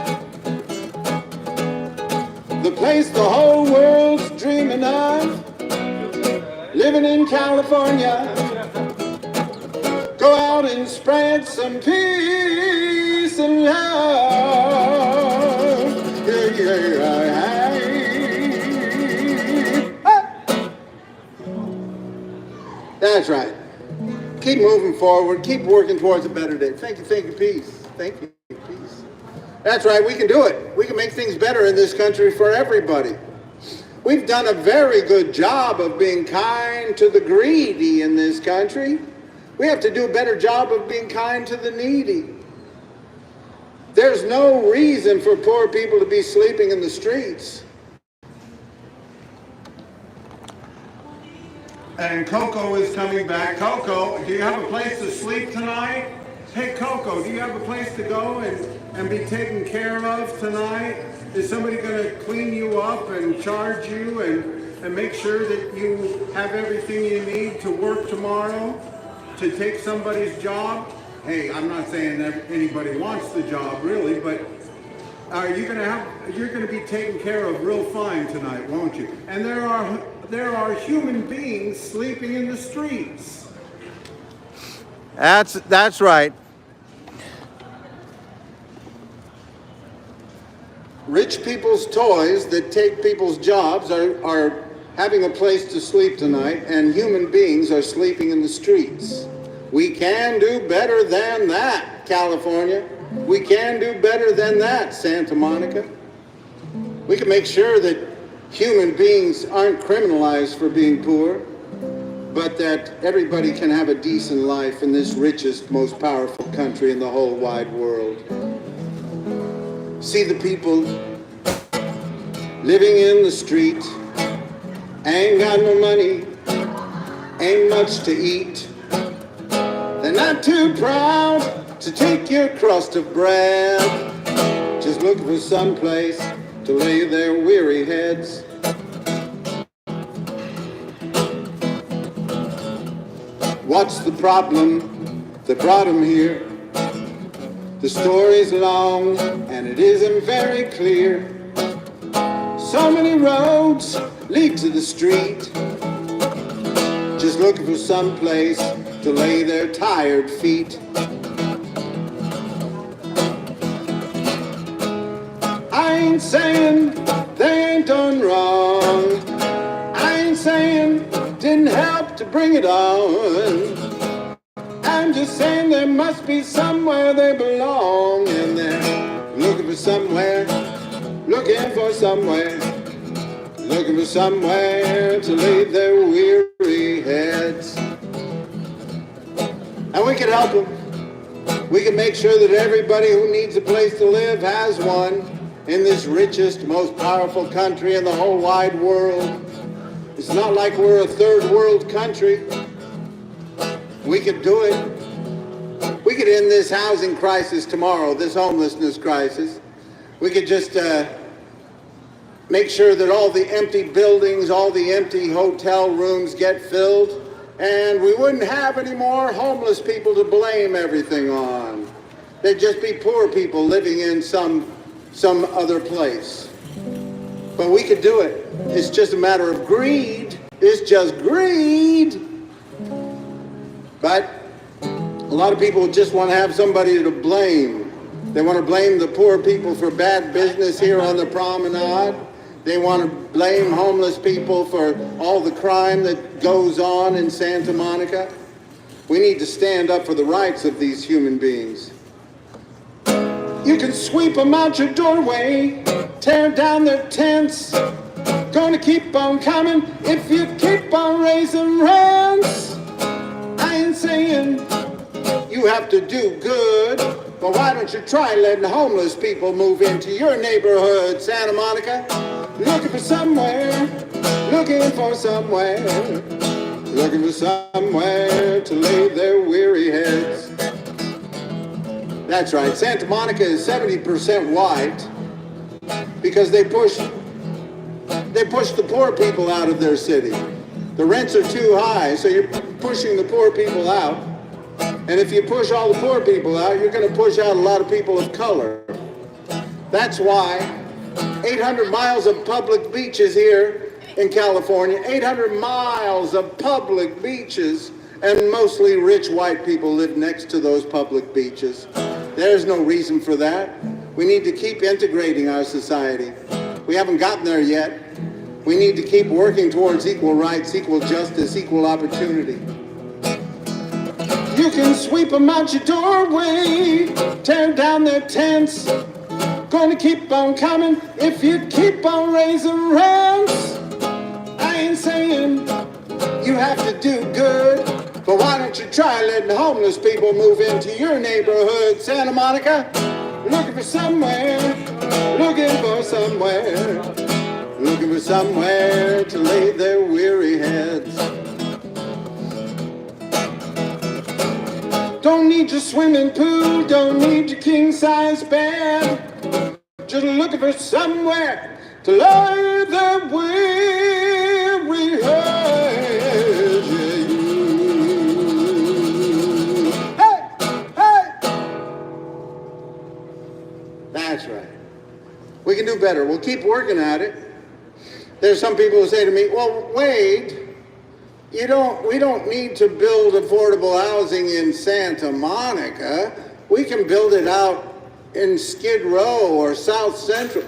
the place the whole world's dreaming of. Living in California, go out and spread some peace and love. Yeah, yeah, yeah. That's right. Keep moving forward. Keep working towards a better day. Thank you, peace. Thank you, peace. That's right, we can do it. We can make things better in this country for everybody. We've done a very good job of being kind to the greedy in this country. We have to do a better job of being kind to the needy. There's no reason for poor people to be sleeping in the streets. And Coco is coming back. Coco, do you have a place to sleep tonight? Hey, Coco, do you have a place to go and be taken care of tonight? Is somebody going to clean you up and charge you and and make sure that you have everything you need to work tomorrow, to take somebody's job. Hey, I'm not saying that anybody wants the job really, but you're gonna be taken care of real fine tonight, won't you? And there are human beings sleeping in the streets. That's right. Rich people's toys that take people's jobs are having a place to sleep tonight, and human beings are sleeping in the streets. We can do better than that, California. We can do better than that, Santa Monica. We can make sure that human beings aren't criminalized for being poor, but that everybody can have a decent life in this richest, most powerful country in the whole wide world. See the people living in the street, ain't got no money, ain't much to eat. They're not too proud to take your crust of bread, just looking for some place to lay their weary heads. What's the problem that brought them here? The story's long and it isn't very clear. So many roads lead to the street, just looking for some place to lay their tired feet. I ain't saying they ain't done wrong. I ain't saying didn't help to bring it on. I'm just saying there must be somewhere they belong, and they're looking for somewhere, looking for somewhere, looking for somewhere to lay their weary heads. And we can help them. We can make sure that everybody who needs a place to live has one in this richest, most powerful country in the whole wide world. It's not like we're a third world country. We could do it. We could end this housing crisis tomorrow, this homelessness crisis. We could just make sure that all the empty buildings, all the empty hotel rooms get filled, and we wouldn't have any more homeless people to blame everything on. They'd just be poor people living in some other place. But we could do it. It's just a matter of greed. It's just greed. But a lot of people just want to have somebody to blame. They want to blame the poor people for bad business here on the promenade. They want to blame homeless people for all the crime that goes on in Santa Monica. We need to stand up for the rights of these human beings. You can sweep them out your doorway, tear down their tents. Gonna keep on coming if you keep on raising rents. I ain't saying you have to do good, but why don't you try letting homeless people move into your neighborhood, Santa Monica? Looking for somewhere, looking for somewhere, looking for somewhere to lay their weary heads. That's right, Santa Monica is 70% white because they push the poor people out of their city. The rents are too high, so you're pushing the poor people out. And if you push all the poor people out, you're going to push out a lot of people of color. That's why 800 miles of public beaches here in California, 800 miles of public beaches, and mostly rich white people live next to those public beaches. There's no reason for that. We need to keep integrating our society. We haven't gotten there yet. We need to keep working towards equal rights, equal justice, equal opportunity. You can sweep them out your doorway, tear down their tents. Gonna keep on coming if you keep on raising rents. I ain't saying you have to do good, but why don't you try letting homeless people move into your neighborhood, Santa Monica? Looking for somewhere, looking for somewhere, looking for somewhere to lay their weary heads. Don't need your swimming pool, don't need your king-size bed. Just looking for somewhere to lay their weary keep working at it. There's some people who say to me, well, Wade, we don't need to build affordable housing in Santa Monica. We can build it out in Skid Row or South Central.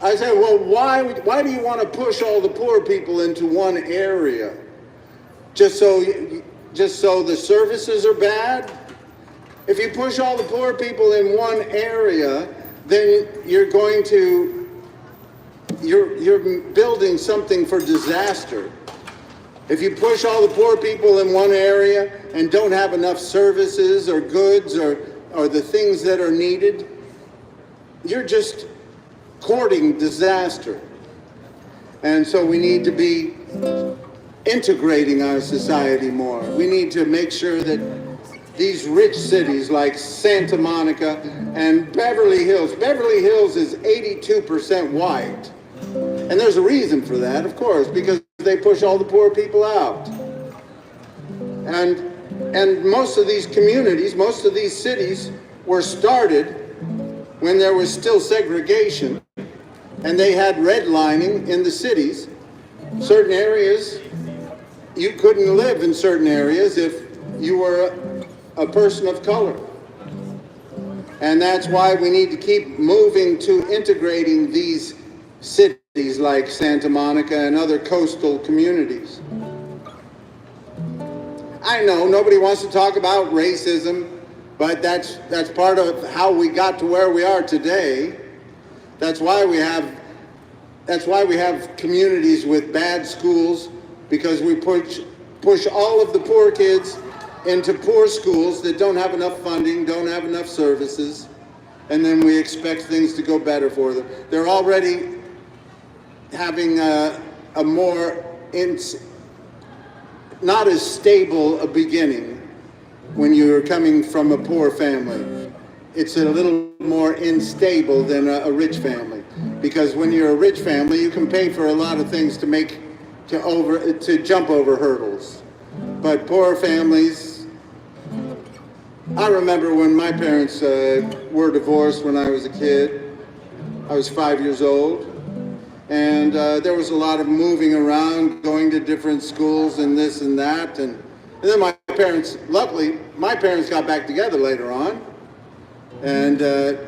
I say, well, why do you want to push all the poor people into one area? Just so the services are bad? If you push all the poor people in one area, then you're building something for disaster. If you push all the poor people in one area and don't have enough services or goods or the things that are needed, you're just courting disaster. And so we need to be integrating our society more. We need to make sure that these rich cities like Santa Monica and Beverly Hills is 82% white. And there's a reason for that, of course, because they push all the poor people out. And most of these communities, most of these cities were started when there was still segregation and they had redlining in the cities. Certain areas, you couldn't live in certain areas if you were a person of color. And that's why we need to keep moving to integrating these cities like Santa Monica and other coastal communities. I know nobody wants to talk about racism, but that's part of how we got to where we are today. That's why we have communities with bad schools, because we push all of the poor kids into poor schools that don't have enough funding, don't have enough services, and then we expect things to go better for them. They're already having a more not as stable a beginning when you're coming from a poor family. It's a little more unstable than a rich family, because when you're a rich family, you can pay for a lot of things to jump over hurdles. But poor families, I remember when my parents were divorced when I was a kid. I was 5 years old, and there was a lot of moving around, going to different schools and this and that, and then luckily, my parents got back together later on, and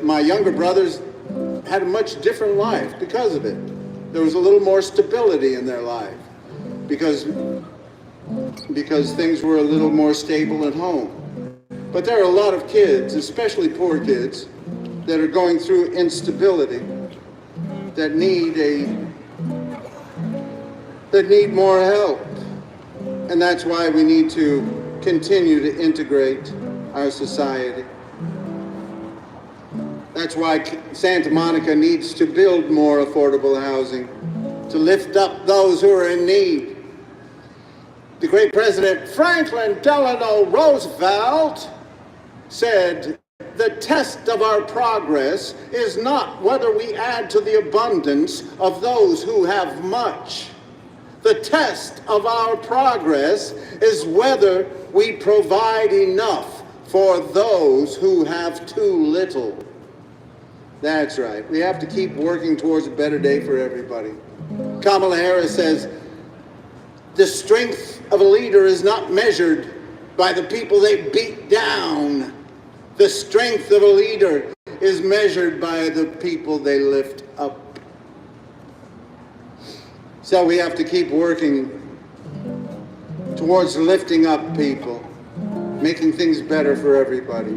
my younger brothers had a much different life because of it. There was a little more stability in their life because things were a little more stable at home. But there are a lot of kids, especially poor kids, that are going through instability, that need more help. And that's why we need to continue to integrate our society. That's why Santa Monica needs to build more affordable housing, to lift up those who are in need. The great President Franklin Delano Roosevelt said, "The test of our progress is not whether we add to the abundance of those who have much. The test of our progress is whether we provide enough for those who have too little." That's right. We have to keep working towards a better day for everybody. Kamala Harris says, "The strength of a leader is not measured by the people they beat down. The strength of a leader is measured by the people they lift up." So we have to keep working towards lifting up people, making things better for everybody.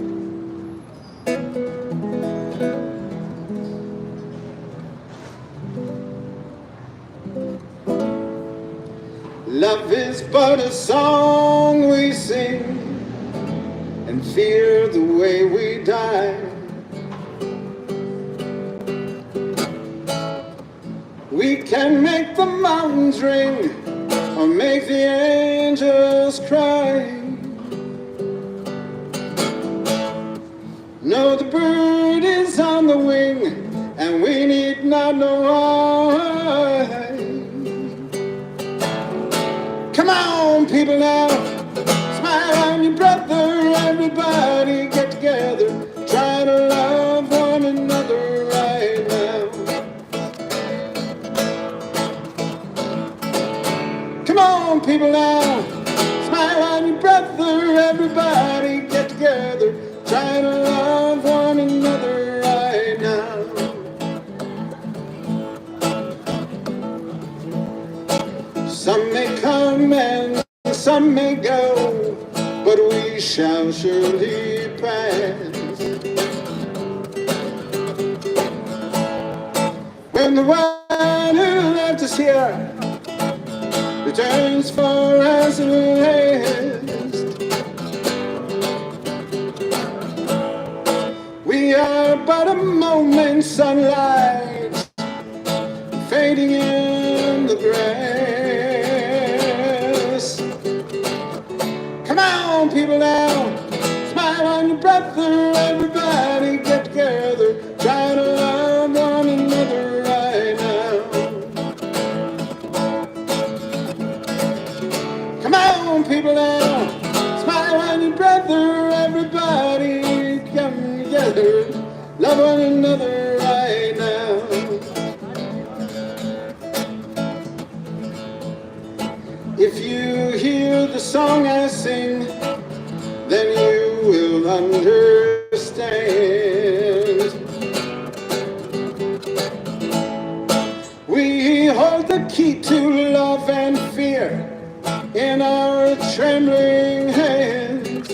Love is but a song we sing, and fear the way we die. We can make the mountains ring, or make the angels cry. No, the bird is on the wing, and we need not know why. Come on, people now, smile on your brother, everybody get together, try to love one another right now. Come on, people now, smile on your brother, everybody get together, try to love one another right now. Some may come and some may go, but we shall surely pass. When the one who left us here returns for us at last, we are but a moment's sunlight fading in the grass. Come on, people now, smile on your brother, everybody get together, try to love one another right now. Come on, people now, smile on your brother, everybody come together, love one another right now. If you hear the song I sing, then you will understand. We hold the key to love and fear in our trembling hands.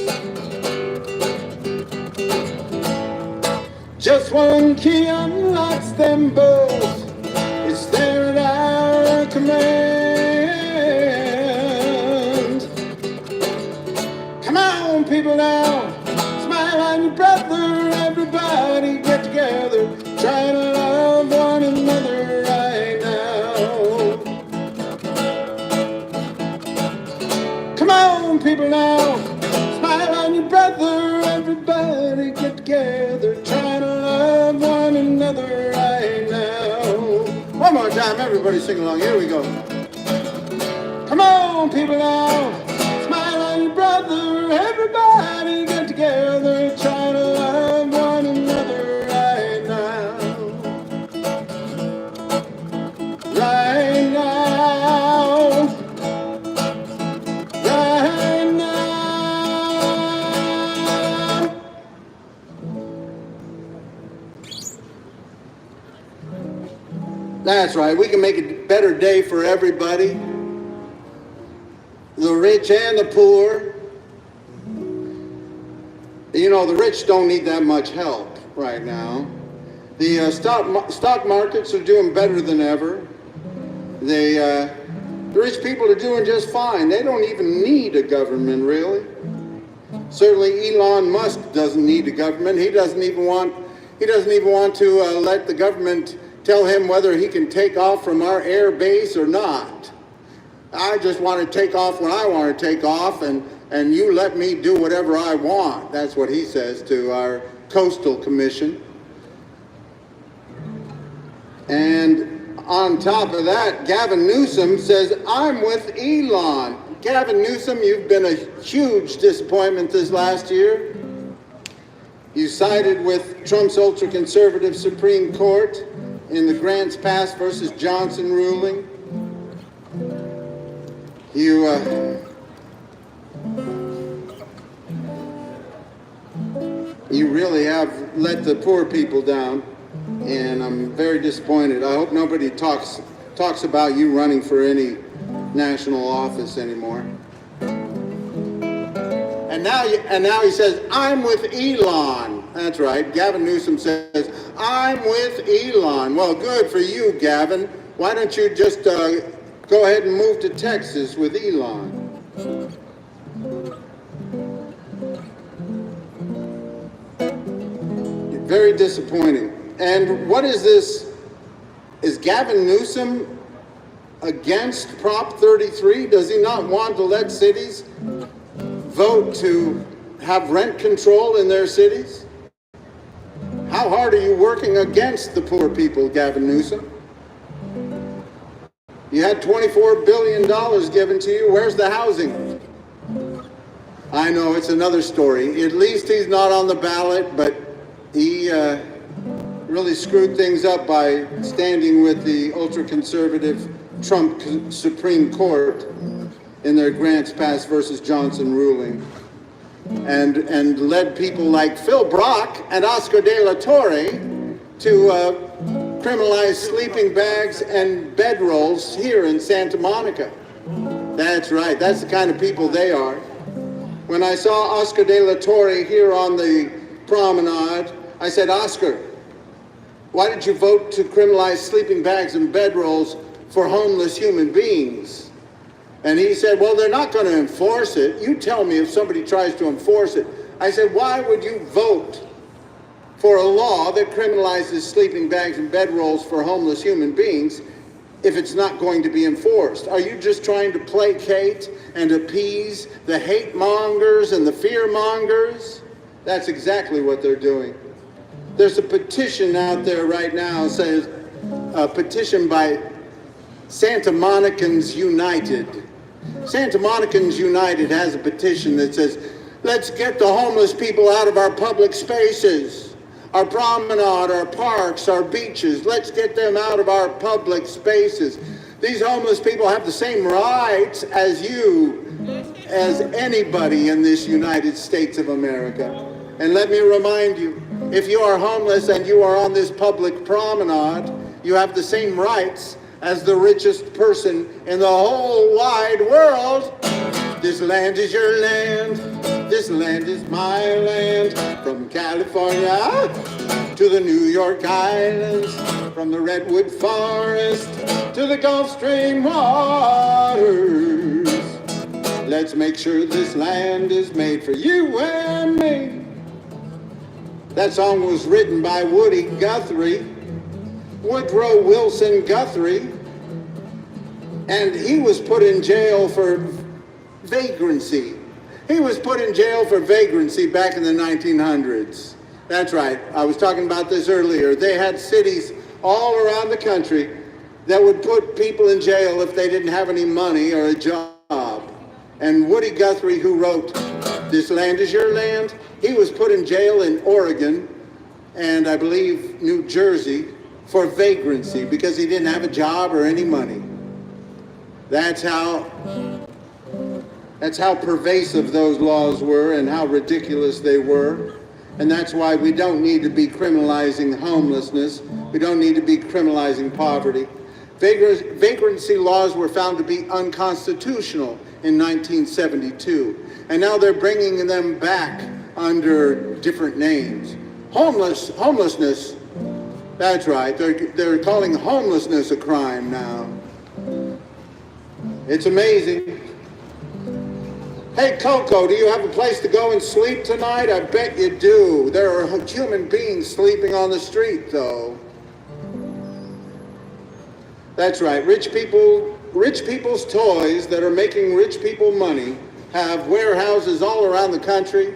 Just one key unlocks them both. It's there at our command. Come on, people now, smile on your brother, everybody get together, try to love one another right now. Come on, people now, smile on your brother, everybody get together, try to love one another right now. One more time, everybody sing along, here we go. Come on, people now, smile on your brother, everybody get together, try to love one another right now. Right now. Right now. That's right, we can make a better day for everybody. The rich and the poor. You know, the rich don't need that much help right now. The stock markets are doing better than ever. The rich people are doing just fine. They don't even need a government, really. Certainly, Elon Musk doesn't need a government. He doesn't even want to let the government tell him whether he can take off from our air base or not. I just want to take off when I want to take off, and you let me do whatever I want. That's what he says to our Coastal Commission. And on top of that, Gavin Newsom says, I'm with Elon. Gavin Newsom, you've been a huge disappointment this last year. You sided with Trump's ultra-conservative Supreme Court in the Grants Pass versus Johnson ruling. You really have let the poor people down, and I'm very disappointed. I hope nobody talks about you running for any national office anymore. And now he says, I'm with Elon. That's right. Gavin Newsom says, I'm with Elon. Well, good for you, Gavin. Why don't you just go ahead and move to Texas with Elon? Very disappointing. And what is this? Is Gavin Newsom against Prop 33? Does he not want to let cities vote to have rent control in their cities? How hard are you working against the poor people, Gavin Newsom? You had $24 billion given to you. Where's the housing? I know, it's another story. At least he's not on the ballot, but he really screwed things up by standing with the ultra-conservative Trump Supreme Court in their Grants Pass versus Johnson ruling, and led people like Phil Brock and Oscar De La Torre to criminalize sleeping bags and bedrolls here in Santa Monica. That's right, that's the kind of people they are. When I saw Oscar De La Torre here on the promenade, I said, Oscar, why did you vote to criminalize sleeping bags and bedrolls for homeless human beings? And he said, well, they're not going to enforce it. You tell me if somebody tries to enforce it. I said, why would you vote for a law that criminalizes sleeping bags and bedrolls for homeless human beings if it's not going to be enforced? Are you just trying to placate and appease the hate mongers and the fear mongers? That's exactly what they're doing. There's a petition out there right now, says a petition by Santa Monicans United. Santa Monicans United has a petition that says, let's get the homeless people out of our public spaces, our promenade, our parks, our beaches. Let's get them out of our public spaces. These homeless people have the same rights as you, as anybody in this United States of America. And let me remind you, if you are homeless and you are on this public promenade, you have the same rights as the richest person in the whole wide world. This land is your land. This land is my land. From California to the New York Islands, from the Redwood Forest to the Gulf Stream waters. Let's make sure this land is made for you and me. That song was written by Woody Guthrie, Woodrow Wilson Guthrie, and he was put in jail for vagrancy. He was put in jail for vagrancy back in the 1900s. That's right, I was talking about this earlier. They had cities all around the country that would put people in jail if they didn't have any money or a job. And Woody Guthrie, who wrote This Land Is Your Land, he was put in jail in Oregon and I believe New Jersey for vagrancy because he didn't have a job or any money. That's how pervasive those laws were and how ridiculous they were. And that's why we don't need to be criminalizing homelessness. We don't need to be criminalizing poverty. Vagrancy laws were found to be unconstitutional in 1972. And now they're bringing them back under different names. Homelessness, that's right. They're calling homelessness a crime now. It's amazing. Hey, Coco, do you have a place to go and sleep tonight? I bet you do. There are human beings sleeping on the street, though. That's right. Rich people's toys that are making rich people money have warehouses all around the country,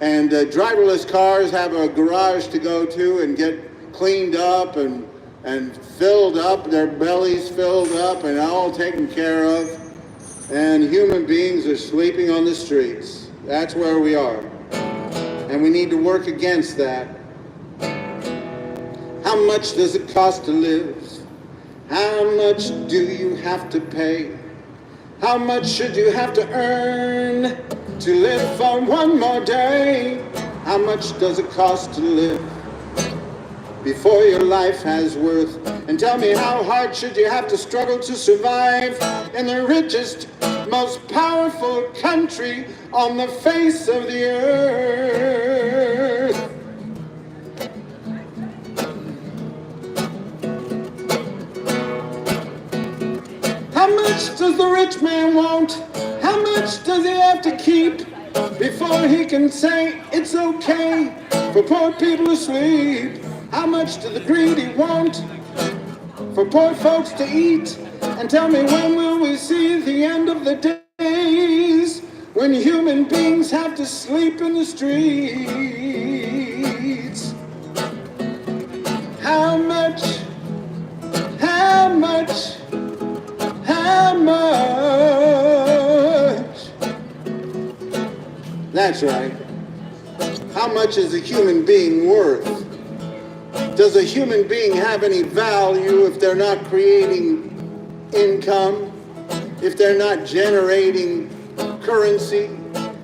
and driverless cars have a garage to go to and get cleaned up and filled up, their bellies filled up and all taken care of. And human beings are sleeping on the streets. That's where we are. And we need to work against that. How much does it cost to live? How much do you have to pay? How much should you have to earn to live for one more day? How much does it cost to live before your life has worth? And tell me, how hard should you have to struggle to survive in the richest, most powerful country on the face of the earth? How much does the rich man want? How much does he have to keep before he can say it's okay for poor people to sleep? How much do the greedy want for poor folks to eat? And tell me, when will we see the end of the days when human beings have to sleep in the streets? How much? How much? How much? That's right. How much is a human being worth? Does a human being have any value if they're not creating income, if they're not generating currency,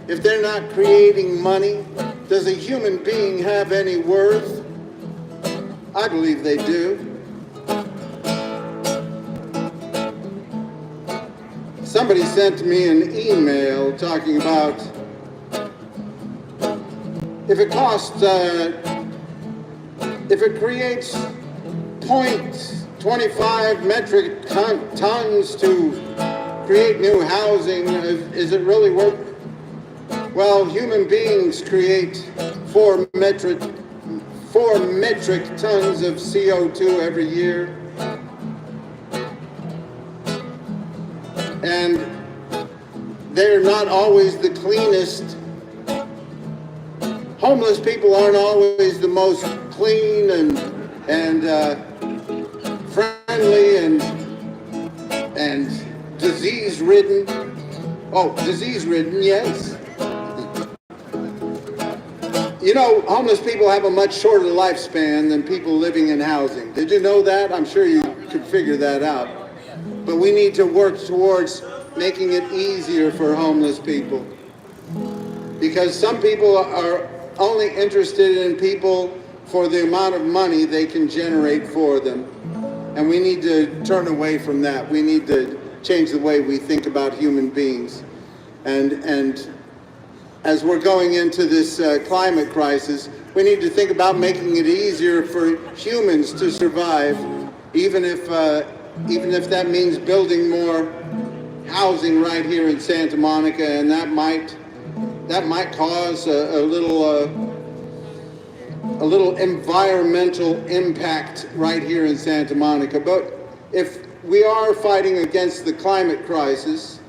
if they're not creating money, does a human being have any worth? I believe they do. Somebody sent me an email talking about if it creates 0.25 metric tons to create new housing, is it really worth it? Well, human beings create 4 metric tons of CO2 every year. And they're not always the cleanest. Homeless people aren't always the most clean and friendly and disease-ridden. Oh, disease-ridden, yes. You know, homeless people have a much shorter lifespan than people living in housing. Did you know that? I'm sure you could figure that out. But we need to work towards making it easier for homeless people. Because some people are only interested in people for the amount of money they can generate for them. And we need to turn away from that. We need to change the way we think about human beings. And as we're going into this climate crisis, we need to think about making it easier for humans to survive, even if that means building more housing right here in Santa Monica, and that might cause a little environmental impact right here in Santa Monica. But if we are fighting against the climate crisis,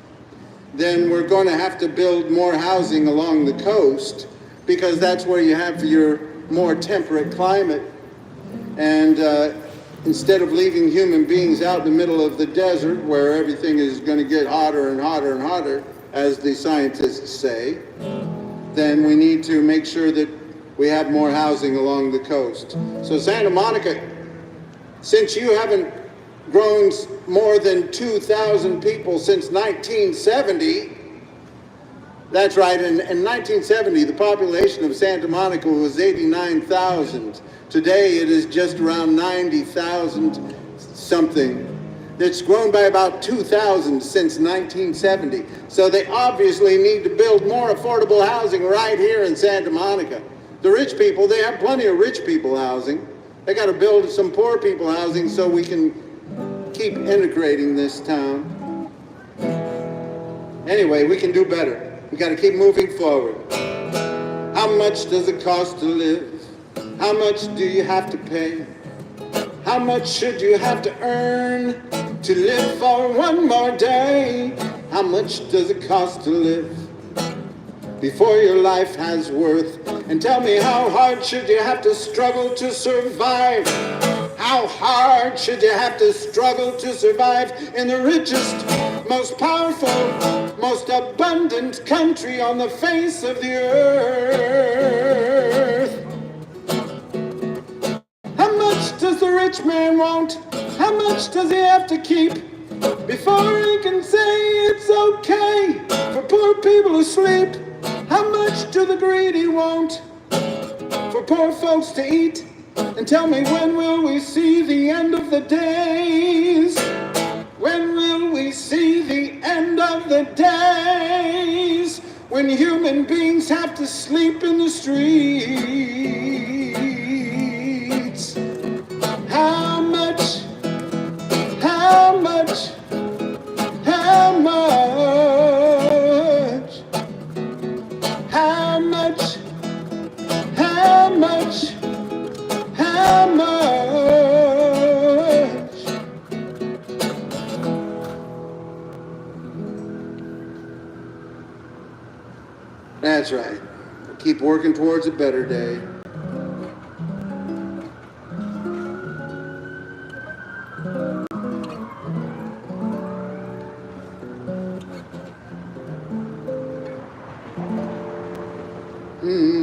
then we're going to have to build more housing along the coast, because that's where you have your more temperate climate. And instead of leaving human beings out in the middle of the desert where everything is going to get hotter and hotter and hotter, as the scientists say, then we need to make sure that we have more housing along the coast. So Santa Monica, since you haven't grown more than 2,000 people since 1970, that's right, in 1970 the population of Santa Monica was 89,000. Today it is just around 90,000 something. It's grown by about 2,000 since 1970. So they obviously need to build more affordable housing right here in Santa Monica. The rich people, they have plenty of rich people housing. They got to build some poor people housing so we can keep integrating this town. Anyway, we can do better. We got to keep moving forward. How much does it cost to live? How much do you have to pay? How much should you have to earn to live for one more day? How much does it cost to live before your life has worth? And tell me, how hard should you have to struggle to survive? How hard should you have to struggle to survive in the richest, most powerful, most abundant country on the face of the earth? How much does the rich man want? How much does he have to keep before he can say it's okay for poor people to sleep? How much do the greedy want for poor folks to eat? And tell me, when will we see the end of the days? When will we see the end of the days when human beings have to sleep in the streets? How much, how much, how much, how much, how much, how much? That's right. Keep working towards a better day.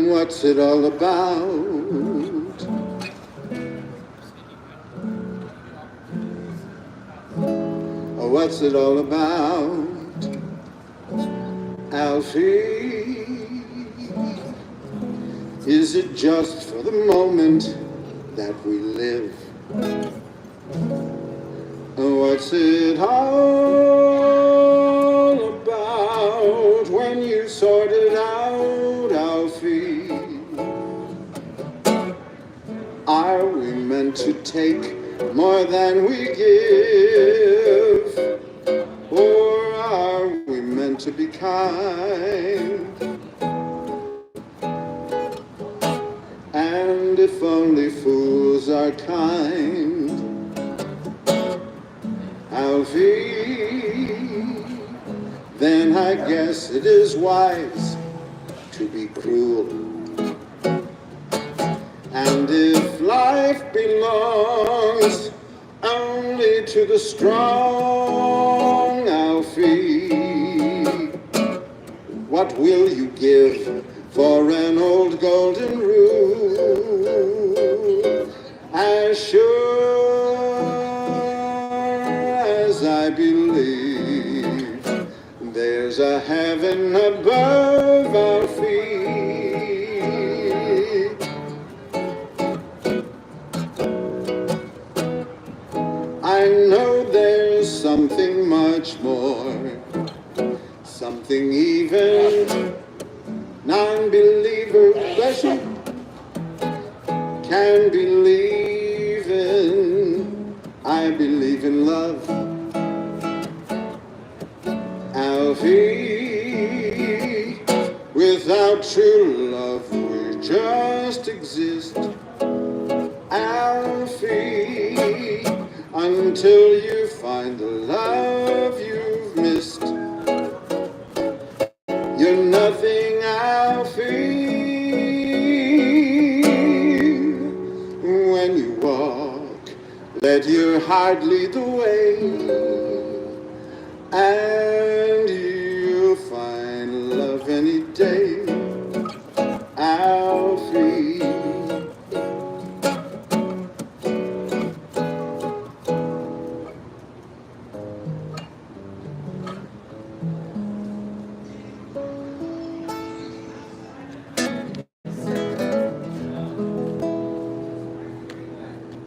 What's it all about? Oh, what's it all about? Alfie, is it just for the moment that we live? What's it all about when you sort it out, Alfie? Are we meant to take more than we give? Or are we meant to be kind? And if only fools are kind, Alfie, then I guess it is wise to be cruel. And if life belongs only to the strong, Alfie, what will you give for an old golden rule? As sure as I believe there's a heaven above our feet, I know there's something much more, something even non-believers, bless you, can believe in. I believe in love, Alfie. Without true love we just exist, Alfie, until you find the love you've missed. You're nothing, Alfie. When you walk, let your heart lead the way, and you'll find love any day, Alfie.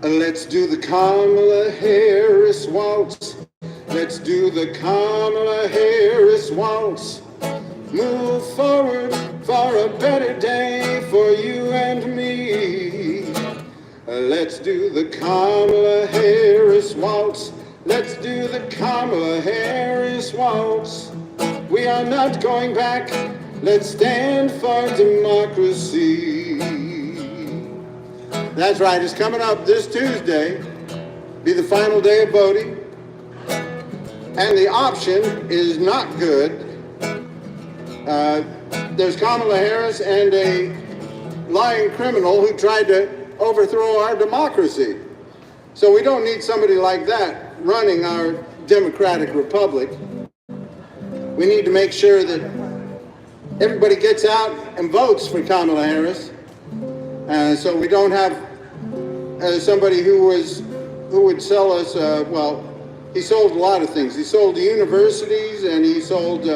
Let's do the Kamala Harris waltz. Let's do the Kamala Harris waltz. Move forward for a better day for you and me. Let's do the Kamala Harris waltz. Let's do the Kamala Harris waltz. We are not going back. Let's stand for democracy. That's right, it's coming up this Tuesday, be the final day of voting, and the option is not good. There's Kamala Harris and a lying criminal who tried to overthrow our democracy. So we don't need somebody like that running our democratic republic. We need to make sure that everybody gets out and votes for Kamala Harris. So we don't have somebody who would sell us, well, he sold a lot of things. He sold the universities, and he sold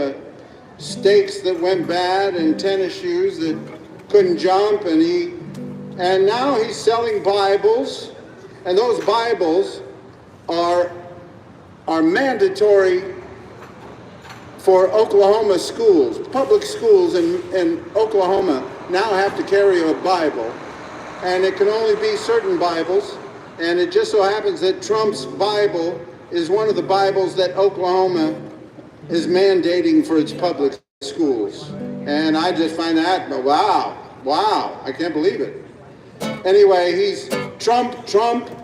steaks that went bad and tennis shoes that couldn't jump, and now he's selling Bibles, and those Bibles are mandatory for Oklahoma schools. Public schools in Oklahoma now have to carry a Bible, and it can only be certain Bibles, and it just so happens that Trump's Bible is one of the Bibles that Oklahoma is mandating for its public schools. And I just find that, wow, I can't believe it. Anyway, he's Trump,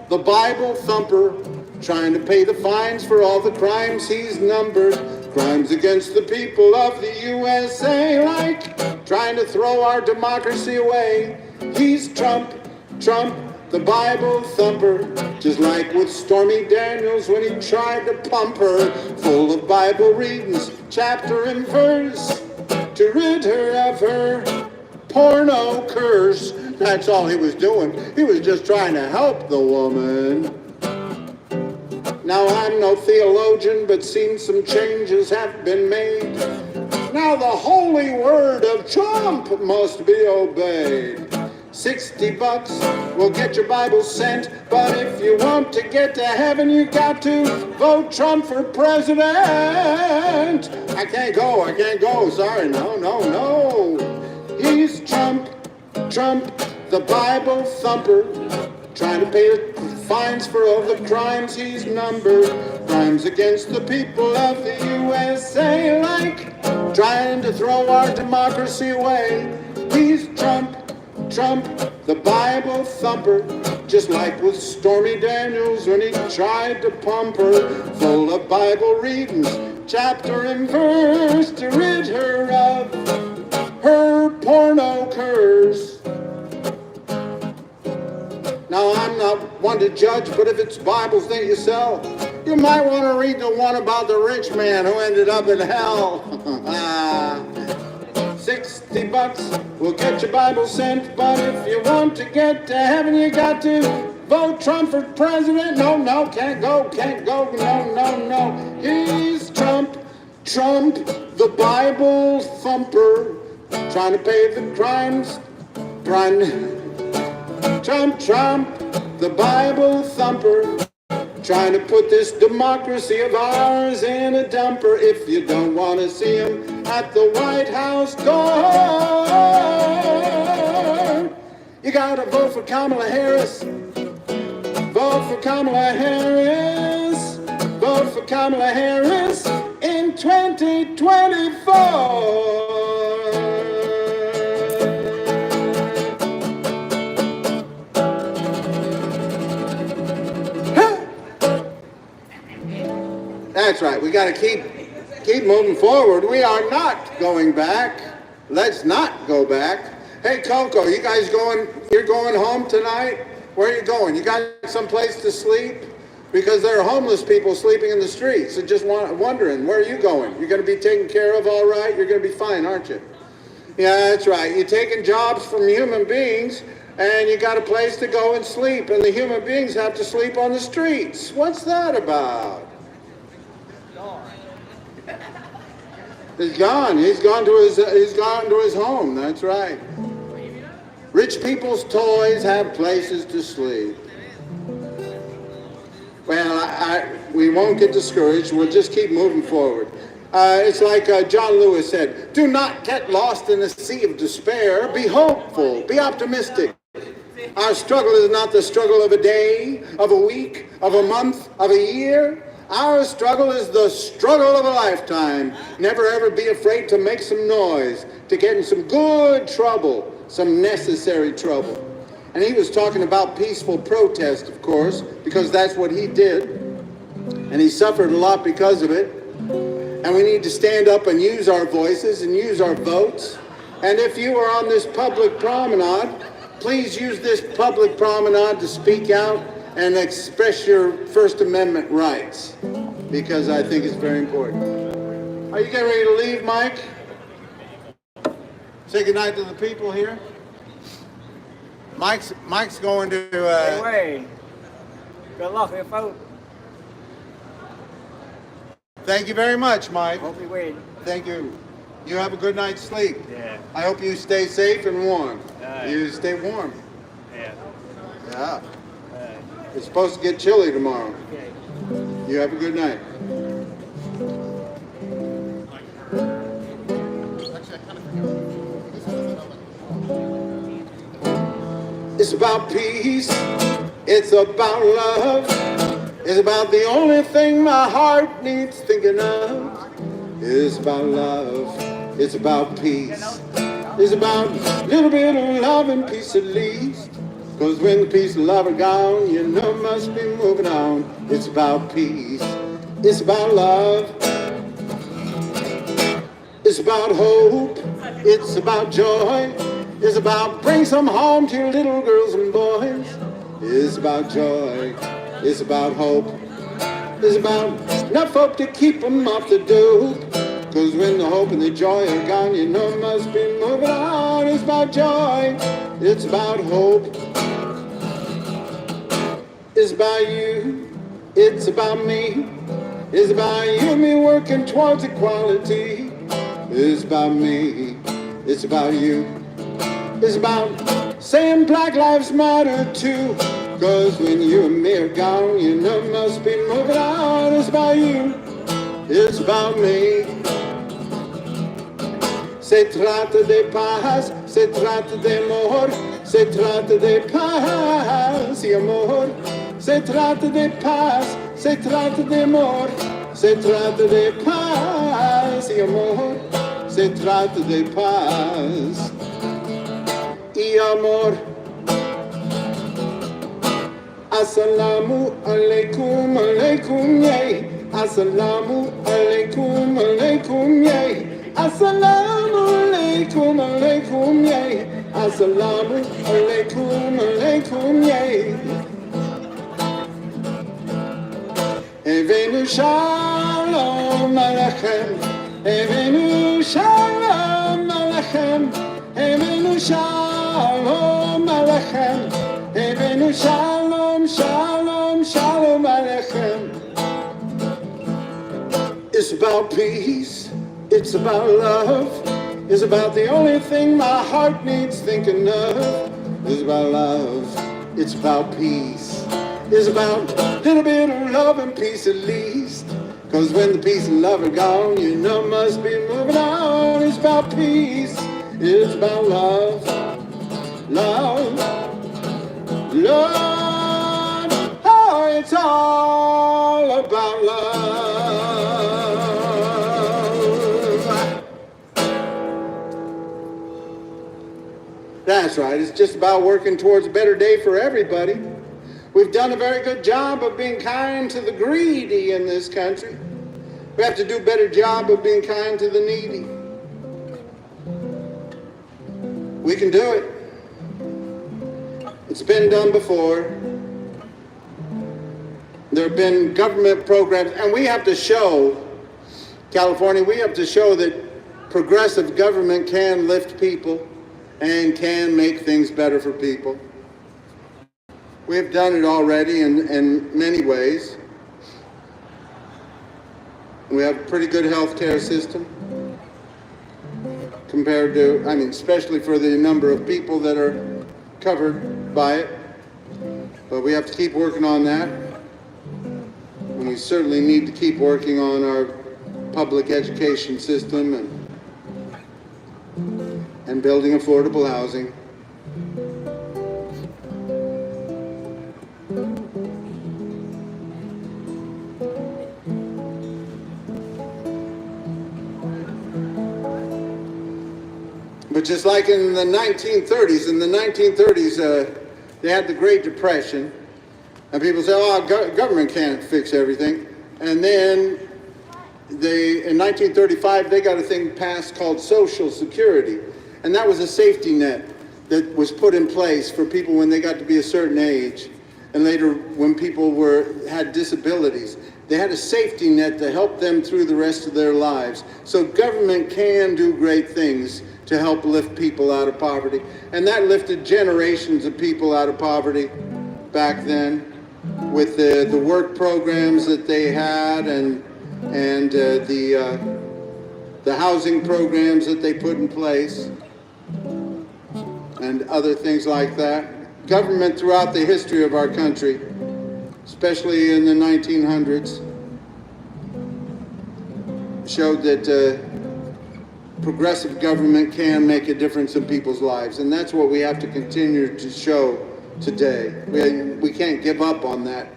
the Bible thumper, trying to pay the fines for all the crimes he's numbered. Crimes against the people of the USA, like trying to throw our democracy away. He's Trump, the Bible thumper, just like with Stormy Daniels when he tried to pump her full of Bible readings, chapter and verse, to rid her of her porno curse. That's all he was doing. He was just trying to help the woman. Now I'm no theologian, but seen some changes have been made. Now the holy word of Trump must be obeyed. $60 will get your Bible sent, but if you want to get to heaven, you got to vote Trump for president. I can't go, sorry, no. He's Trump, the Bible thumper, trying to pay fines for all the crimes he's numbered. Crimes against the people of the USA, like trying to throw our democracy away. He's Trump, the Bible thumper, just like with Stormy Daniels when he tried to pump her, full of Bible readings, chapter and verse, to rid her of her porno curse. Now, I'm not one to judge, but if it's Bibles that you sell, you might want to read the one about the rich man who ended up in hell. $60 will get your Bible sent, but if you want to get to heaven, you got to vote Trump for president. No, can't go, no. He's Trump, the Bible thumper, trying to pay the crimes, Trump, the Bible thumper, trying to put this democracy of ours in a dumper. If you don't want to see him at the White House door, you gotta vote for Kamala Harris. Vote for Kamala Harris. Vote for Kamala Harris in 2024. That's right. We got to keep moving forward. We are not going back. Let's not go back. Hey, Coco, you guys you're going home tonight? Where are you going? You got some place to sleep? Because there are homeless people sleeping in the streets. So just wondering, where are you going? You're going to be taken care of all right? You're going to be fine, aren't you? Yeah, that's right. You're taking jobs from human beings, and you got a place to go and sleep, and the human beings have to sleep on the streets. What's that about? He's gone. He's gone to his home. That's right. Rich people's toys have places to sleep. Well, we won't get discouraged. We'll just keep moving forward. It's like John Lewis said, do not get lost in the sea of despair. Be hopeful. Be optimistic. Our struggle is not the struggle of a day, of a week, of a month, of a year. Our struggle is the struggle of a lifetime. Never ever be afraid to make some noise, to get in some good trouble, some necessary trouble. And he was talking about peaceful protest, of course, because that's what he did. And he suffered a lot because of it. And we need to stand up and use our voices and use our votes. And if you are on this public promenade, please use this public promenade to speak out and express your First Amendment rights, because I think it's very important. Are you getting ready to leave, Mike? Say goodnight to the people here. Mike's going to... Anyway, good luck with your vote. Thank you very much, Mike. Hope you win. Thank you. You have a good night's sleep. Yeah. I hope you stay safe and warm. You stay warm. Yeah. Yeah. It's supposed to get chilly tomorrow. Okay. You have a good night. It's about peace. It's about love. It's about the only thing my heart needs thinking of. It's about love. It's about peace. It's about a little bit of love and peace at least. Cause when the peace and love are gone, you know must be moving on. It's about peace. It's about love. It's about hope. It's about joy. It's about bring some home to your little girls and boys. It's about joy. It's about hope. It's about enough hope to keep them off the dope. Cause when the hope and the joy are gone, you know must be moving on. It's about joy. It's about hope. It's about you. It's about me. It's about you and me working towards equality. It's about me. It's about you. It's about saying Black Lives Matter too. Cause when you and me are gone, you know must be moving on. It's about you. It's about me. Se trata de paz, se trata de amor, se trata de paz y amor. Se trata de paz, se trata de amor, se trata de paz y amor. Se trata de paz y amor. Assalamu alaikum, alaikum, yay. Assalamu alaikum, alaikum, yay. Assalamu alaikum, alaikum, yay. Assalamu alaikum, alaikum, yay. Evenu shalom alechem, evenu shalom alechem, evenu shalom alechem, evenu shalom, shalom, shalom alechem. It's about peace. It's about love. It's about the only thing my heart needs thinking of. It's about love. It's about peace. It's about a little bit of love and peace at least. Cause when the peace and love are gone, you know must be moving on. It's about peace. It's about love. Love. Love. Oh, it's all about love. That's right. It's just about working towards a better day for everybody. We've done a very good job of being kind to the greedy in this country. We have to do a better job of being kind to the needy. We can do it. It's been done before. There have been government programs, and we have to show, California, we have to show that progressive government can lift people and can make things better for people. We have done it already in many ways. We have a pretty good health care system compared to, especially for the number of people that are covered by it. But we have to keep working on that. And we certainly need to keep working on our public education system and building affordable housing. But just like in the 1930s, they had the Great Depression, and people say, oh, government can't fix everything. And then in 1935, they got a thing passed called Social Security. And that was a safety net that was put in place for people when they got to be a certain age. And later, when people had disabilities, they had a safety net to help them through the rest of their lives. So government can do great things to help lift people out of poverty. And that lifted generations of people out of poverty back then with the work programs that they had and the housing programs that they put in place and other things like that. Government throughout the history of our country, especially in the 1900s, showed that progressive government can make a difference in people's lives, and that's what we have to continue to show today. We can't give up on that.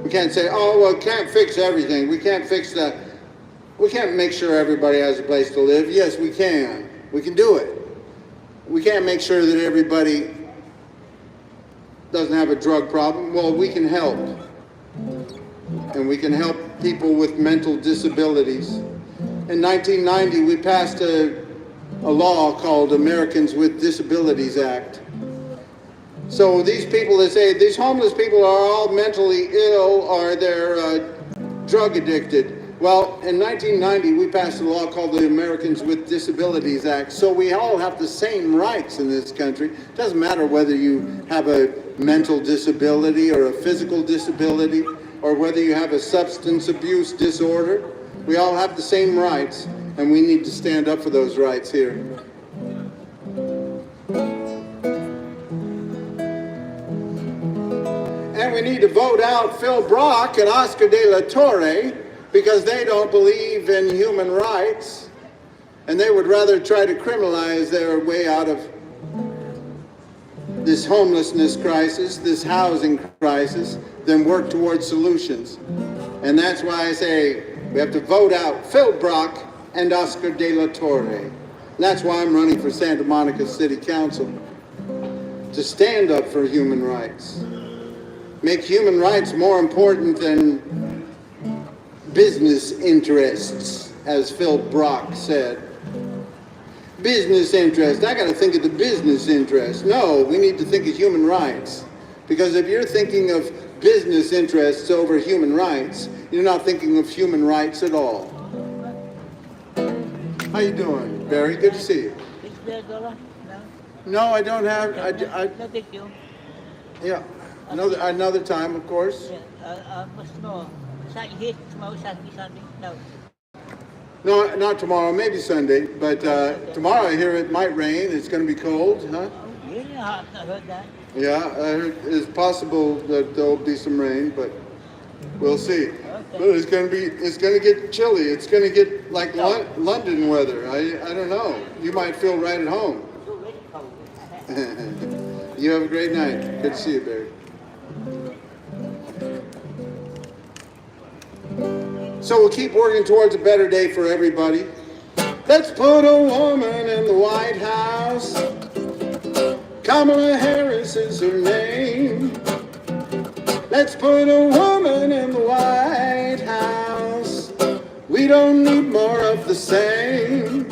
We can't say, oh, well, can't fix everything. We can't fix that. We can't make sure everybody has a place to live. Yes, we can. We can do it. We can't make sure that everybody doesn't have a drug problem. Well, we can help. And we can help people with mental disabilities. In 1990, we passed a law called Americans with Disabilities Act. So these people that say these homeless people are all mentally ill or they're drug addicted. Well, in 1990, we passed a law called the Americans with Disabilities Act. So we all have the same rights in this country. It doesn't matter whether you have a mental disability or a physical disability or whether you have a substance abuse disorder. We all have the same rights, and we need to stand up for those rights here. And we need to vote out Phil Brock and Oscar De La Torre because they don't believe in human rights, and they would rather try to criminalize their way out of this homelessness crisis, this housing crisis, than work towards solutions. And that's why I say we have to vote out Phil Brock and Oscar De La Torre. And that's why I'm running for Santa Monica City Council, to stand up for human rights. Make human rights more important than business interests, as Phil Brock said. Business interest, I got to think of the business interest. No, we need to think of human rights. Because if you're thinking of business interests over human rights, you're not thinking of human rights at all. How you doing, Barry? Good to see you. Is there a dollar? No. No, I don't have. No, thank you. Yeah, another time, of course. Yeah, what's tomorrow? Saturday, tomorrow, Saturday, Sunday? No. No, not tomorrow. Maybe Sunday. But tomorrow, I hear it might rain. It's going to be cold, huh? Oh, really? I've not heard that. Yeah, I heard it's possible that there'll be some rain, but we'll see. Okay. But it's going to get chilly. It's going to get like London weather. I don't know. You might feel right at home. It's already cold. You have a great night. Good to see you, Barry. So we'll keep working towards a better day for everybody. Let's put a woman in the White House. Kamala Harris is her name. Let's put a woman in the White House. We don't need more of the same.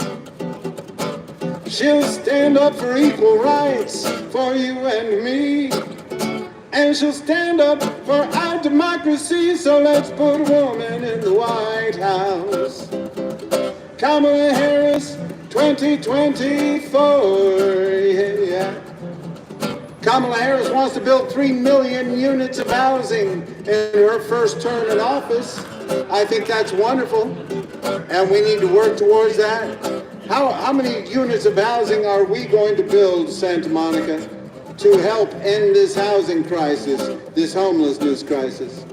She'll stand up for equal rights for you and me. And she'll stand up for our democracy. So let's put a woman in the White House. Kamala Harris, 2024, yeah. Kamala Harris wants to build 3 million units of housing in her first term in office. I think that's wonderful, and we need to work towards that. How many units of housing are we going to build, Santa Monica, to help end this housing crisis, this homelessness crisis?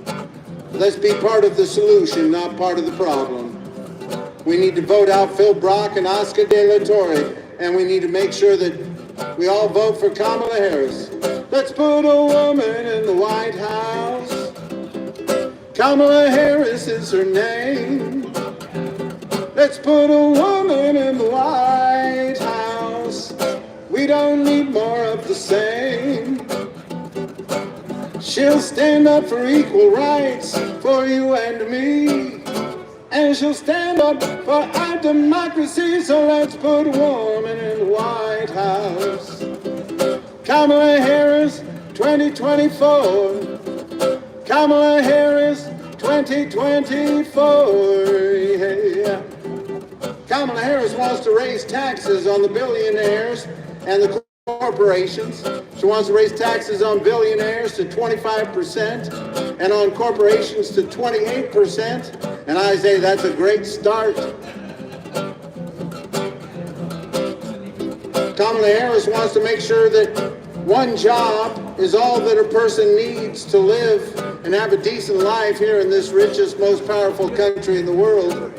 Let's be part of the solution, not part of the problem. We need to vote out Phil Brock and Oscar De La Torre, and we need to make sure that we all vote for Kamala Harris. Let's put a woman in the White House. Kamala Harris is her name. Let's put a woman in the White House. We don't need more of the same. She'll stand up for equal rights for you and me. And she'll stand up for our democracy. So let's put a woman in the White House. Kamala Harris, 2024. Kamala Harris, 2024. Yeah. Kamala Harris wants to raise taxes on the billionaires and the corporations. She wants to raise taxes on billionaires to 25% and on corporations to 28%. And I say that's a great start. Kamala Harris wants to make sure that one job is all that a person needs to live and have a decent life here in this richest, most powerful country in the world.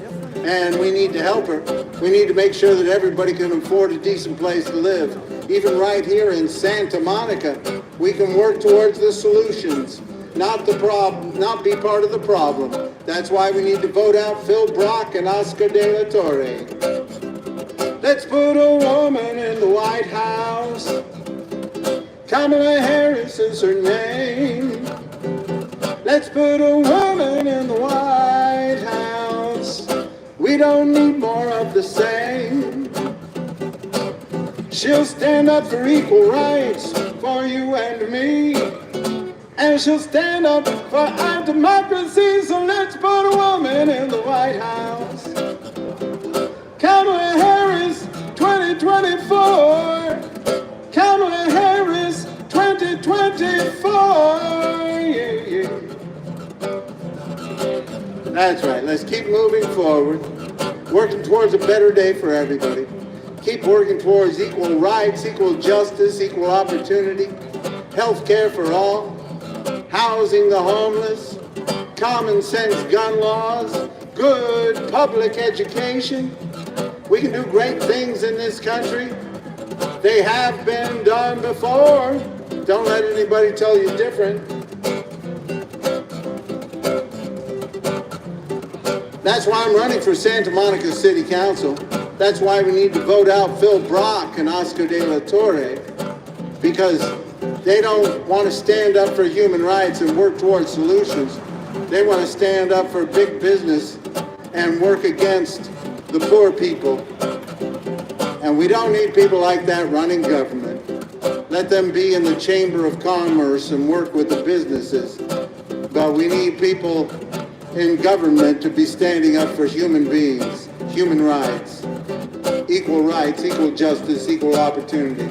And we need to help her. We need to make sure that everybody can afford a decent place to live. Even right here in Santa Monica, we can work towards the solutions, not the problem, not be part of the problem. That's why we need to vote out Phil Brock and Oscar De La Torre. Let's put a woman in the White House. Kamala Harris is her name. Let's put a woman in the White House. We don't need more of the same. She'll stand up for equal rights for you and me. And she'll stand up for our democracy. So let's put a woman in the White House. Kamala Harris, 2024. Kamala Harris, 2024. Yeah, yeah. That's right. Let's keep moving forward, working towards a better day for everybody. Keep working towards equal rights, equal justice, equal opportunity, health care for all, housing the homeless, common sense gun laws, good public education. We can do great things in this country. They have been done before. Don't let anybody tell you different. That's why I'm running for Santa Monica City Council. That's why we need to vote out Phil Brock and Oscar de la Torre, because they don't want to stand up for human rights and work towards solutions. They want to stand up for big business and work against the poor people. And we don't need people like that running government. Let them be in the Chamber of Commerce and work with the businesses. But we need people in government to be standing up for human beings, human rights, equal justice, equal opportunity.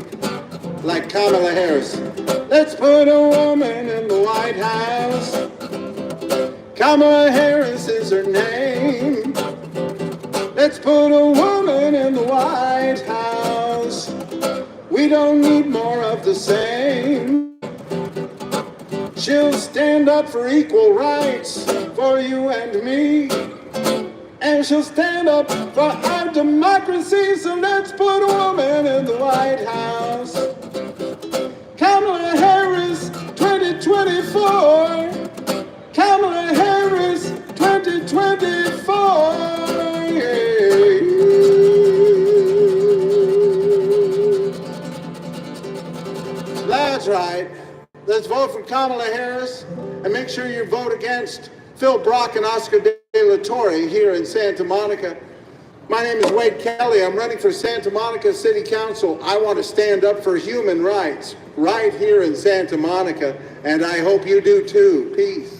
Like Kamala Harris. Let's put a woman in the White House. Kamala Harris is her name. Let's put a woman in the White House. We don't need more of the same. She'll stand up for equal rights for you and me. And she'll stand up for our democracy. So let's put a woman in the White House. Kamala Harris 2024. Kamala Harris 2024. That's right. Let's vote for Kamala Harris and make sure you vote against Phil Brock and Oscar de la Torre here in Santa Monica. My name is Wade Kelley. I'm running for Santa Monica City Council. I want to stand up for human rights right here in Santa Monica, and I hope you do too. Peace.